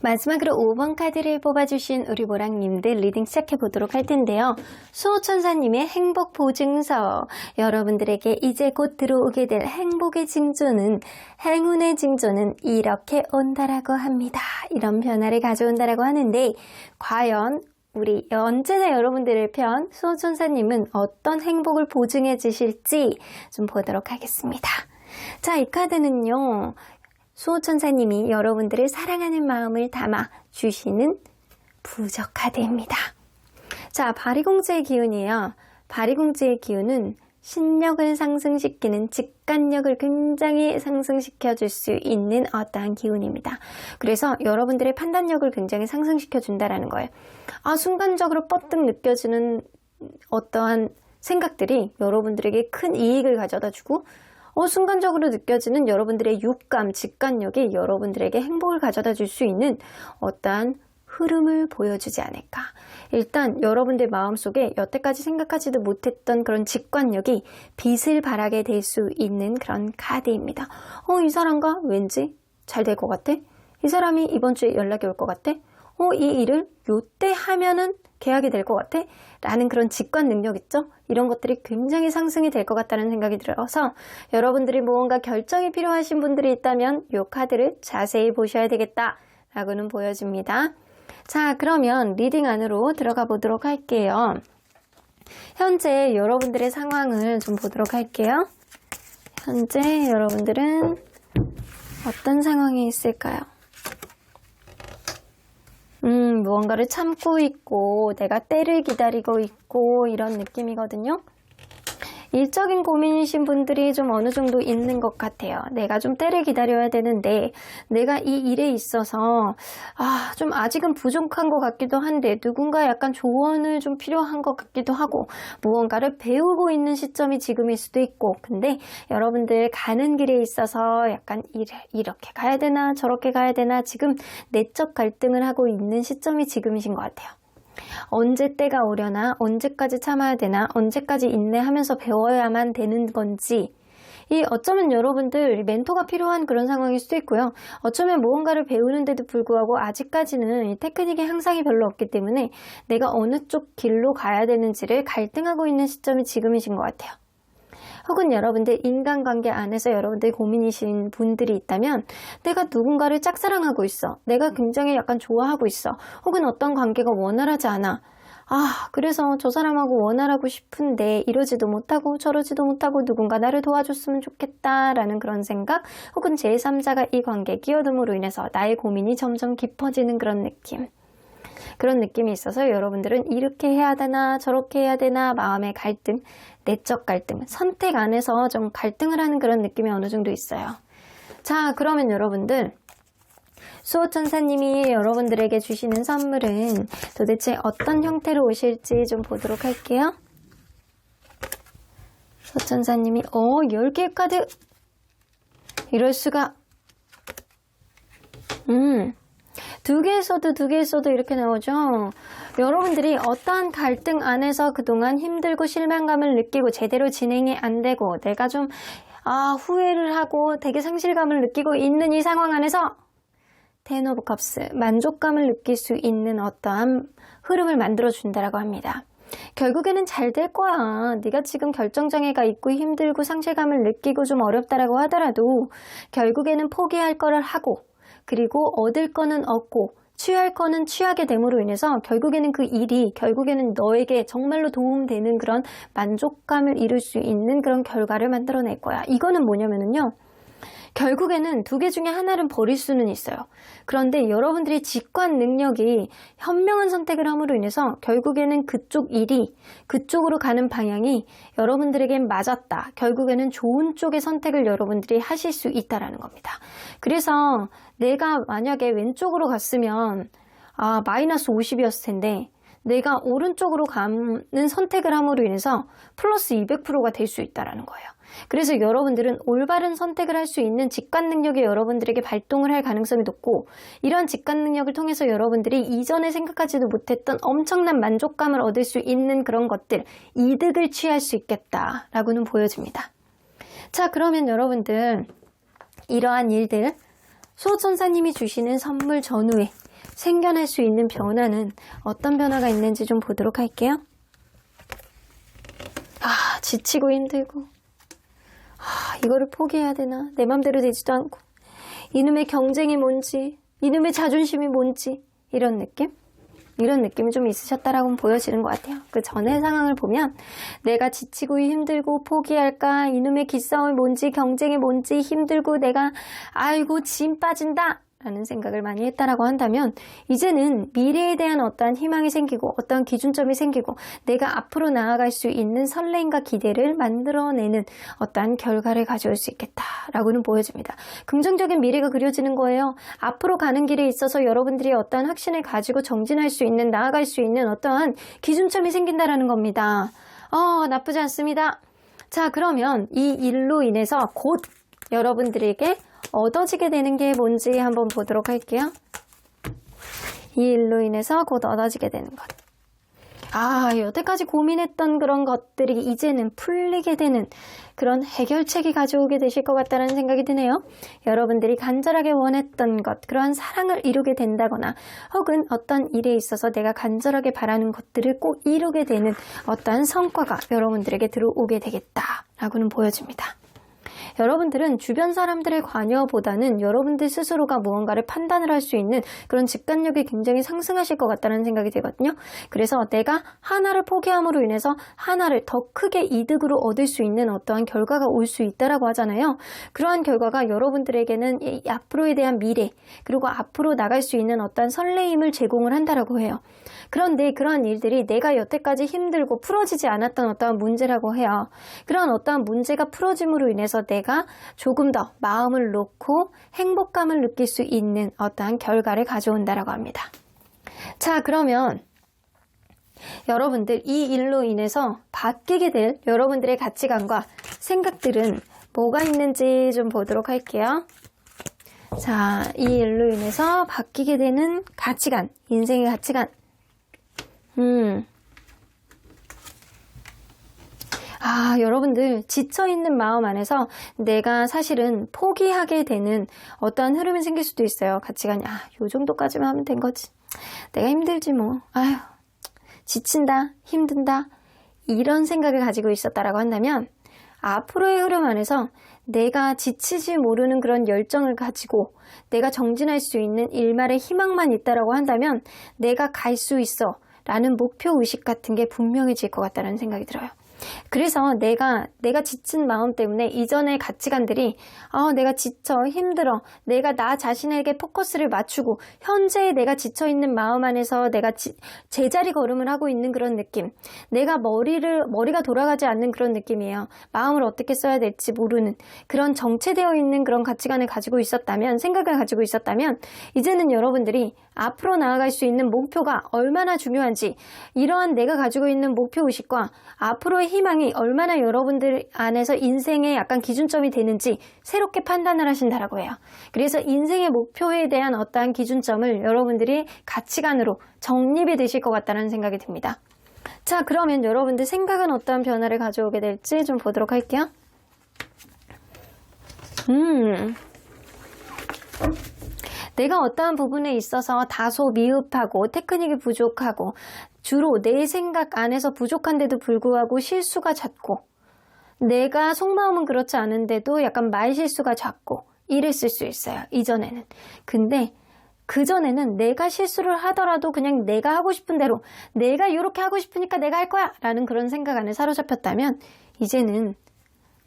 A: 마지막으로 5번 카드를 뽑아주신 우리 모랑님들 리딩 시작해보도록 할 텐데요. 수호천사님의 행복 보증서, 여러분들에게 이제 곧 들어오게 될 행복의 징조는, 행운의 징조는 이렇게 온다라고 합니다. 이런 변화를 가져온다라고 하는데 과연 우리 언제나 여러분들의 편 수호천사님은 어떤 행복을 보증해 주실지 좀 보도록 하겠습니다. 자, 이 카드는요. 수호천사님이 여러분들을 사랑하는 마음을 담아 주시는 부적 카드입니다. 자, 바리공주의 기운이에요. 바리공주의 기운은 신력을 상승시키는 직관력을 굉장히 상승시켜줄 수 있는 어떠한 기운입니다. 그래서 여러분들의 판단력을 굉장히 상승시켜준다라는 거예요. 순간적으로 뻗뜩 느껴지는 어떠한 생각들이 여러분들에게 큰 이익을 가져다주고 순간적으로 느껴지는 여러분들의 육감, 직관력이 여러분들에게 행복을 가져다 줄 수 있는 어떠한 흐름을 보여주지 않을까. 일단 여러분들 마음속에 여태까지 생각하지도 못했던 그런 직관력이 빛을 발하게 될 수 있는 그런 카드입니다. 이 사람과 왠지 잘 될 것 같아? 이 사람이 이번 주에 연락이 올 것 같아? 이 일을 요때 하면은 어떻게 하게 될 것 같아? 라는 그런 직관 능력 있죠? 이런 것들이 굉장히 상승이 될 것 같다는 생각이 들어서 여러분들이 무언가 결정이 필요하신 분들이 있다면 이 카드를 자세히 보셔야 되겠다 라고는 보여집니다. 자, 그러면 리딩 안으로 들어가 보도록 할게요. 현재 여러분들의 상황을 좀 보도록 할게요. 현재 여러분들은 어떤 상황에 있을까요? 무언가를 참고 있고 내가 때를 기다리고 있고 이런 느낌이거든요. 일적인 고민이신 분들이 좀 어느 정도 있는 것 같아요. 내가 좀 때를 기다려야 되는데 내가 이 일에 있어서 좀 아직은 부족한 것 같기도 한데 누군가 약간 조언을 좀 필요한 것 같기도 하고 무언가를 배우고 있는 시점이 지금일 수도 있고 근데 여러분들 가는 길에 있어서 약간 이렇게 가야 되나 저렇게 가야 되나 지금 내적 갈등을 하고 있는 시점이 지금이신 것 같아요. 언제 때가 오려나 언제까지 참아야 되나 언제까지 인내하면서 배워야만 되는 건지 어쩌면 여러분들 멘토가 필요한 그런 상황일 수도 있고요. 어쩌면 무언가를 배우는데도 불구하고 아직까지는 이 테크닉의 향상이 별로 없기 때문에 내가 어느 쪽 길로 가야 되는지를 갈등하고 있는 시점이 지금이신 것 같아요. 혹은 여러분들 인간관계 안에서 여러분들 고민이신 분들이 있다면 내가 누군가를 짝사랑하고 있어. 내가 굉장히 약간 좋아하고 있어. 혹은 어떤 관계가 원활하지 않아. 그래서 저 사람하고 원활하고 싶은데 이러지도 못하고 저러지도 못하고 누군가 나를 도와줬으면 좋겠다라는 그런 생각 혹은 제3자가 이 관계에 끼어듦으로 인해서 나의 고민이 점점 깊어지는 그런 느낌. 그런 느낌이 있어서 여러분들은 이렇게 해야 되나 저렇게 해야 되나 마음의 갈등, 내적 갈등, 선택 안에서 좀 갈등을 하는 그런 느낌이 어느 정도 있어요. 자, 그러면 여러분들 수호천사님이 여러분들에게 주시는 선물은 도대체 어떤 형태로 오실지 좀 보도록 할게요. 수호천사님이 10개의 카드 이럴 수가 2개에서도 이렇게 나오죠. 여러분들이 어떠한 갈등 안에서 그동안 힘들고 실망감을 느끼고 제대로 진행이 안 되고 내가 좀 후회를 하고 되게 상실감을 느끼고 있는 이 상황 안에서 텐 오브 컵스, 만족감을 느낄 수 있는 어떠한 흐름을 만들어준다라고 합니다. 결국에는 잘 될 거야. 네가 지금 결정장애가 있고 힘들고 상실감을 느끼고 좀 어렵다라고 하더라도 결국에는 포기할 거를 하고 그리고 얻을 거는 얻고 취할 거는 취하게 됨으로 인해서 결국에는 그 일이 결국에는 너에게 정말로 도움되는 그런 만족감을 이룰 수 있는 그런 결과를 만들어낼 거야. 이거는 뭐냐면요. 결국에는 2개 중에 하나를 버릴 수는 있어요. 그런데 여러분들의 직관 능력이 현명한 선택을 함으로 인해서 결국에는 그쪽 일이 그쪽으로 가는 방향이 여러분들에겐 맞았다. 결국에는 좋은 쪽의 선택을 여러분들이 하실 수 있다라는 겁니다. 그래서 내가 만약에 왼쪽으로 갔으면 마이너스 50이었을 텐데 내가 오른쪽으로 가는 선택을 함으로 인해서 플러스 200%가 될 수 있다는 거예요. 그래서 여러분들은 올바른 선택을 할 수 있는 직관 능력이 여러분들에게 발동을 할 가능성이 높고 이런 직관 능력을 통해서 여러분들이 이전에 생각하지도 못했던 엄청난 만족감을 얻을 수 있는 그런 것들, 이득을 취할 수 있겠다라고는 보여집니다. 자, 그러면 여러분들 이러한 일들, 수호천사님이 주시는 선물 전후에 생겨날 수 있는 변화는 어떤 변화가 있는지 좀 보도록 할게요. 지치고 힘들고 이거를 포기해야 되나? 내 맘대로 되지도 않고 이놈의 경쟁이 뭔지 이놈의 자존심이 뭔지 이런 느낌이 좀 있으셨다라고 보여지는 것 같아요. 그 전의 상황을 보면 내가 지치고 힘들고 포기할까 이놈의 기싸움이 뭔지 경쟁이 뭔지 힘들고 내가 아이고 짐 빠진다 라는 생각을 많이 했다라고 한다면 이제는 미래에 대한 어떠한 희망이 생기고 어떠한 기준점이 생기고 내가 앞으로 나아갈 수 있는 설렘과 기대를 만들어내는 어떠한 결과를 가져올 수 있겠다라고는 보여집니다. 긍정적인 미래가 그려지는 거예요. 앞으로 가는 길에 있어서 여러분들이 어떠한 확신을 가지고 정진할 수 있는 나아갈 수 있는 어떠한 기준점이 생긴다라는 겁니다. 나쁘지 않습니다. 자, 그러면 이 일로 인해서 곧 여러분들에게 얻어지게 되는 게 뭔지 한번 보도록 할게요. 이 일로 인해서 곧 얻어지게 되는 것. 여태까지 고민했던 그런 것들이 이제는 풀리게 되는 그런 해결책이 가져오게 되실 것 같다는 생각이 드네요. 여러분들이 간절하게 원했던 것, 그러한 사랑을 이루게 된다거나 혹은 어떤 일에 있어서 내가 간절하게 바라는 것들을 꼭 이루게 되는 어떠한 성과가 여러분들에게 들어오게 되겠다라고는 보여집니다. 여러분들은 주변 사람들의 관여보다는 여러분들 스스로가 무언가를 판단을 할 수 있는 그런 직관력이 굉장히 상승하실 것 같다는 생각이 들거든요. 그래서 내가 하나를 포기함으로 인해서 하나를 더 크게 이득으로 얻을 수 있는 어떠한 결과가 올 수 있다라고 하잖아요. 그러한 결과가 여러분들에게는 이 앞으로에 대한 미래, 그리고 앞으로 나갈 수 있는 어떠한 설레임을 제공을 한다라고 해요. 그런데 그러한 일들이 내가 여태까지 힘들고 풀어지지 않았던 어떠한 문제라고 해요. 그런 어떠한 문제가 풀어짐으로 인해서 내가 조금 더 마음을 놓고 행복감을 느낄 수 있는 어떠한 결과를 가져온다라고 합니다. 자, 그러면 여러분들 이 일로 인해서 바뀌게 될 여러분들의 가치관과 생각들은 뭐가 있는지 좀 보도록 할게요. 자, 이 일로 인해서 바뀌게 되는 가치관, 인생의 가치관. 여러분들 지쳐있는 마음 안에서 내가 사실은 포기하게 되는 어떠한 흐름이 생길 수도 있어요. 가치관이 요 정도까지만 하면 된 거지. 내가 힘들지 뭐. 지친다, 힘든다 이런 생각을 가지고 있었다라고 한다면 앞으로의 흐름 안에서 내가 지치지 모르는 그런 열정을 가지고 내가 정진할 수 있는 일말의 희망만 있다라고 한다면 내가 갈 수 있어 라는 목표의식 같은 게 분명해질 것 같다는 생각이 들어요. 그래서 내가 지친 마음 때문에 이전의 가치관들이 내가 지쳐 힘들어 내가 나 자신에게 포커스를 맞추고 현재의 내가 지쳐있는 마음 안에서 내가 제자리 걸음을 하고 있는 그런 느낌, 내가 머리가 돌아가지 않는 그런 느낌이에요. 마음을 어떻게 써야 될지 모르는 그런 정체되어 있는 그런 가치관을 가지고 있었다면, 생각을 가지고 있었다면 이제는 여러분들이 앞으로 나아갈 수 있는 목표가 얼마나 중요한지, 이러한 내가 가지고 있는 목표의식과 앞으로의 희망이 얼마나 여러분들 안에서 인생의 약간 기준점이 되는지 새롭게 판단을 하신다라고 해요. 그래서 인생의 목표에 대한 어떠한 기준점을 여러분들이 가치관으로 정립이 되실 것 같다는 생각이 듭니다. 자, 그러면 여러분들 생각은 어떠한 변화를 가져오게 될지 좀 보도록 할게요. 내가 어떠한 부분에 있어서 다소 미흡하고 테크닉이 부족하고 주로 내 생각 안에서 부족한데도 불구하고 실수가 잦고 내가 속마음은 그렇지 않은데도 약간 말실수가 잦고 이랬을 수 있어요. 이전에는. 근데 그전에는 내가 실수를 하더라도 그냥 내가 하고 싶은 대로 내가 이렇게 하고 싶으니까 내가 할 거야 라는 그런 생각 안에 사로잡혔다면 이제는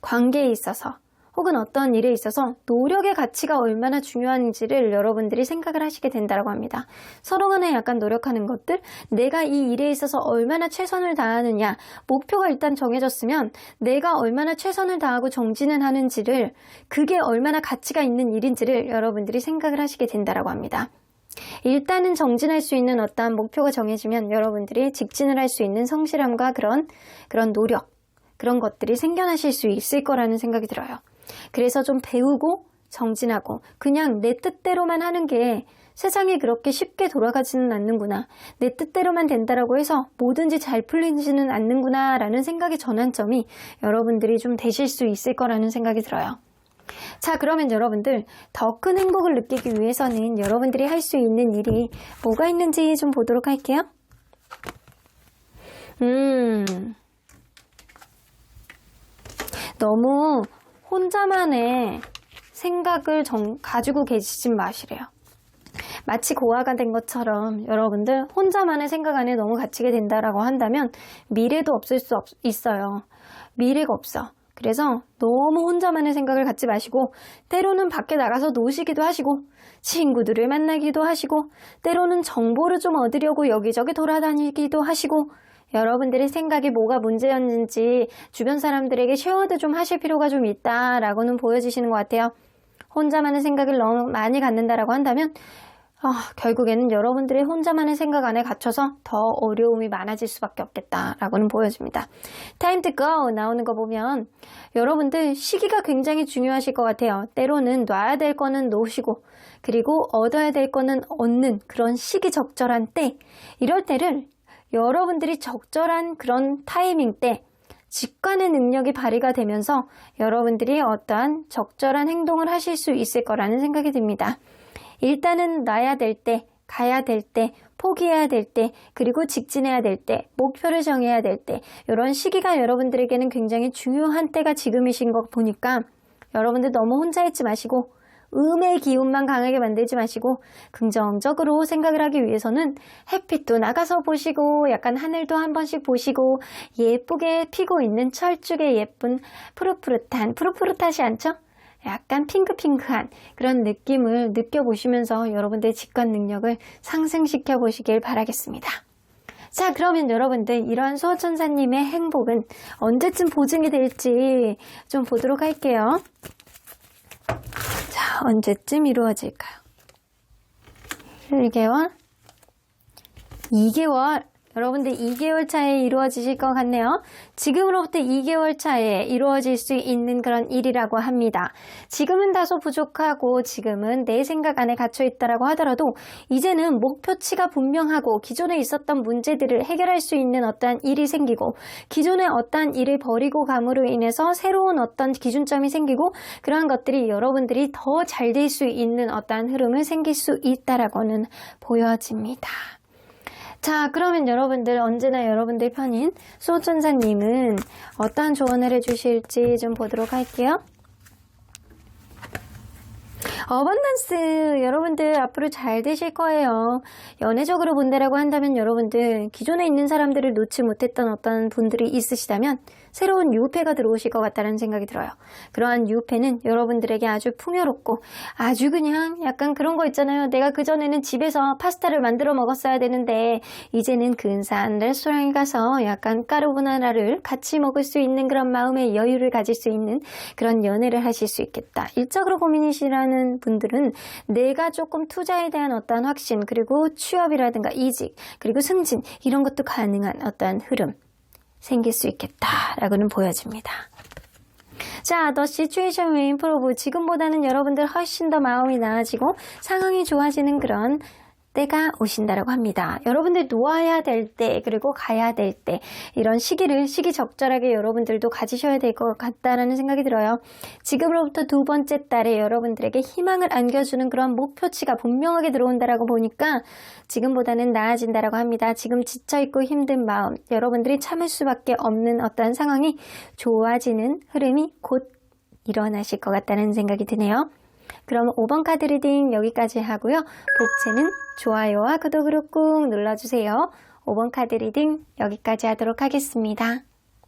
A: 관계에 있어서 혹은 어떤 일에 있어서 노력의 가치가 얼마나 중요한지를 여러분들이 생각을 하시게 된다고 합니다. 서로 간에 약간 노력하는 것들, 내가 이 일에 있어서 얼마나 최선을 다하느냐, 목표가 일단 정해졌으면 내가 얼마나 최선을 다하고 정진을 하는지를, 그게 얼마나 가치가 있는 일인지를 여러분들이 생각을 하시게 된다고 합니다. 일단은 정진할 수 있는 어떠한 목표가 정해지면 여러분들이 직진을 할 수 있는 성실함과 그런 노력, 그런 것들이 생겨나실 수 있을 거라는 생각이 들어요. 그래서 좀 배우고 정진하고 그냥 내 뜻대로만 하는 게 세상이 그렇게 쉽게 돌아가지는 않는구나, 내 뜻대로만 된다라고 해서 뭐든지 잘 풀리지는 않는구나 라는 생각의 전환점이 여러분들이 좀 되실 수 있을 거라는 생각이 들어요. 자, 그러면 여러분들 더 큰 행복을 느끼기 위해서는 여러분들이 할 수 있는 일이 뭐가 있는지 좀 보도록 할게요. 너무 혼자만의 생각을 가지고 계시진 마시래요. 마치 고아가 된 것처럼 여러분들 혼자만의 생각 안에 너무 갇히게 된다라고 한다면 미래도 없을 수 있어요. 미래가 없어. 그래서 너무 혼자만의 생각을 갖지 마시고 때로는 밖에 나가서 노시기도 하시고 친구들을 만나기도 하시고 때로는 정보를 좀 얻으려고 여기저기 돌아다니기도 하시고 여러분들의 생각이 뭐가 문제였는지 주변 사람들에게 쉐어도 좀 하실 필요가 좀 있다라고는 보여지시는 것 같아요. 혼자만의 생각을 너무 많이 갖는다라고 한다면 결국에는 여러분들의 혼자만의 생각 안에 갇혀서 더 어려움이 많아질 수밖에 없겠다라고는 보여집니다. Time to go 나오는 거 보면 여러분들 시기가 굉장히 중요하실 것 같아요. 때로는 놔야 될 거는 놓으시고 그리고 얻어야 될 거는 얻는 그런 시기적절한 때, 이럴 때를 여러분들이 적절한 그런 타이밍 때 직관의 능력이 발휘가 되면서 여러분들이 어떠한 적절한 행동을 하실 수 있을 거라는 생각이 듭니다. 일단은 놔야 될 때, 가야 될 때, 포기해야 될 때, 그리고 직진해야 될 때, 목표를 정해야 될 때, 이런 시기가 여러분들에게는 굉장히 중요한 때가 지금이신 거 보니까 여러분들 너무 혼자 있지 마시고 음의 기운만 강하게 만들지 마시고 긍정적으로 생각을 하기 위해서는 햇빛도 나가서 보시고 약간 하늘도 한 번씩 보시고 예쁘게 피고 있는 철쭉의 예쁜 푸릇푸릇하지 않죠? 약간 핑크핑크한 그런 느낌을 느껴보시면서 여러분들의 직관 능력을 상승시켜 보시길 바라겠습니다. 자, 그러면 여러분들 이러한 수호천사님의 행복은 언제쯤 보증이 될지 좀 보도록 할게요. 자, 언제쯤 이루어질까요? 1개월, 2개월, 여러분들 2개월 차에 이루어지실 것 같네요. 지금으로부터 2개월 차에 이루어질 수 있는 그런 일이라고 합니다. 지금은 다소 부족하고 지금은 내 생각 안에 갇혀 있다라고 하더라도 이제는 목표치가 분명하고 기존에 있었던 문제들을 해결할 수 있는 어떠한 일이 생기고 기존에 어떠한 일을 버리고 감으로 인해서 새로운 어떤 기준점이 생기고 그러한 것들이 여러분들이 더 잘 될 수 있는 어떠한 흐름을 생길 수 있다라고는 보여집니다. 자, 그러면 여러분들 언제나 여러분들 편인 수호천사님은 어떠한 조언을 해주실지 좀 보도록 할게요. 어번던스 여러분들 앞으로 잘 되실 거예요. 연애적으로 본다라고 한다면 여러분들 기존에 있는 사람들을 놓지 못했던 어떤 분들이 있으시다면 새로운 유패가 들어오실 것 같다는 생각이 들어요. 그러한 유패는 여러분들에게 아주 풍요롭고 아주 그냥 약간 그런 거 있잖아요. 내가 그전에는 집에서 파스타를 만들어 먹었어야 되는데 이제는 근사한 레스토랑에 가서 약간 까르보나라를 같이 먹을 수 있는 그런 마음의 여유를 가질 수 있는 그런 연애를 하실 수 있겠다. 일적으로 고민이시라는 분들은 내가 조금 투자에 대한 어떠한 확신 그리고 취업이라든가 이직 그리고 승진 이런 것도 가능한 어떠한 흐름 생길 수 있겠다라고는 보여집니다. 자, The Situation will improve. 지금보다는 여러분들 훨씬 더 마음이 나아지고 상황이 좋아지는 그런 때가 오신다라고 합니다. 여러분들 놓아야 될 때 그리고 가야 될 때 이런 시기적절하게 여러분들도 가지셔야 될 것 같다라는 생각이 들어요. 지금으로부터 2번째 달에 여러분들에게 희망을 안겨주는 그런 목표치가 분명하게 들어온다라고 보니까 지금보다는 나아진다라고 합니다. 지금 지쳐있고 힘든 마음 여러분들이 참을 수밖에 없는 어떠한 상황이 좋아지는 흐름이 곧 일어나실 것 같다는 생각이 드네요. 그럼 5번 카드 리딩 여기까지 하고요. 복채는 좋아요와 구독으로 꾹 눌러주세요. 5번 카드 리딩 여기까지 하도록 하겠습니다.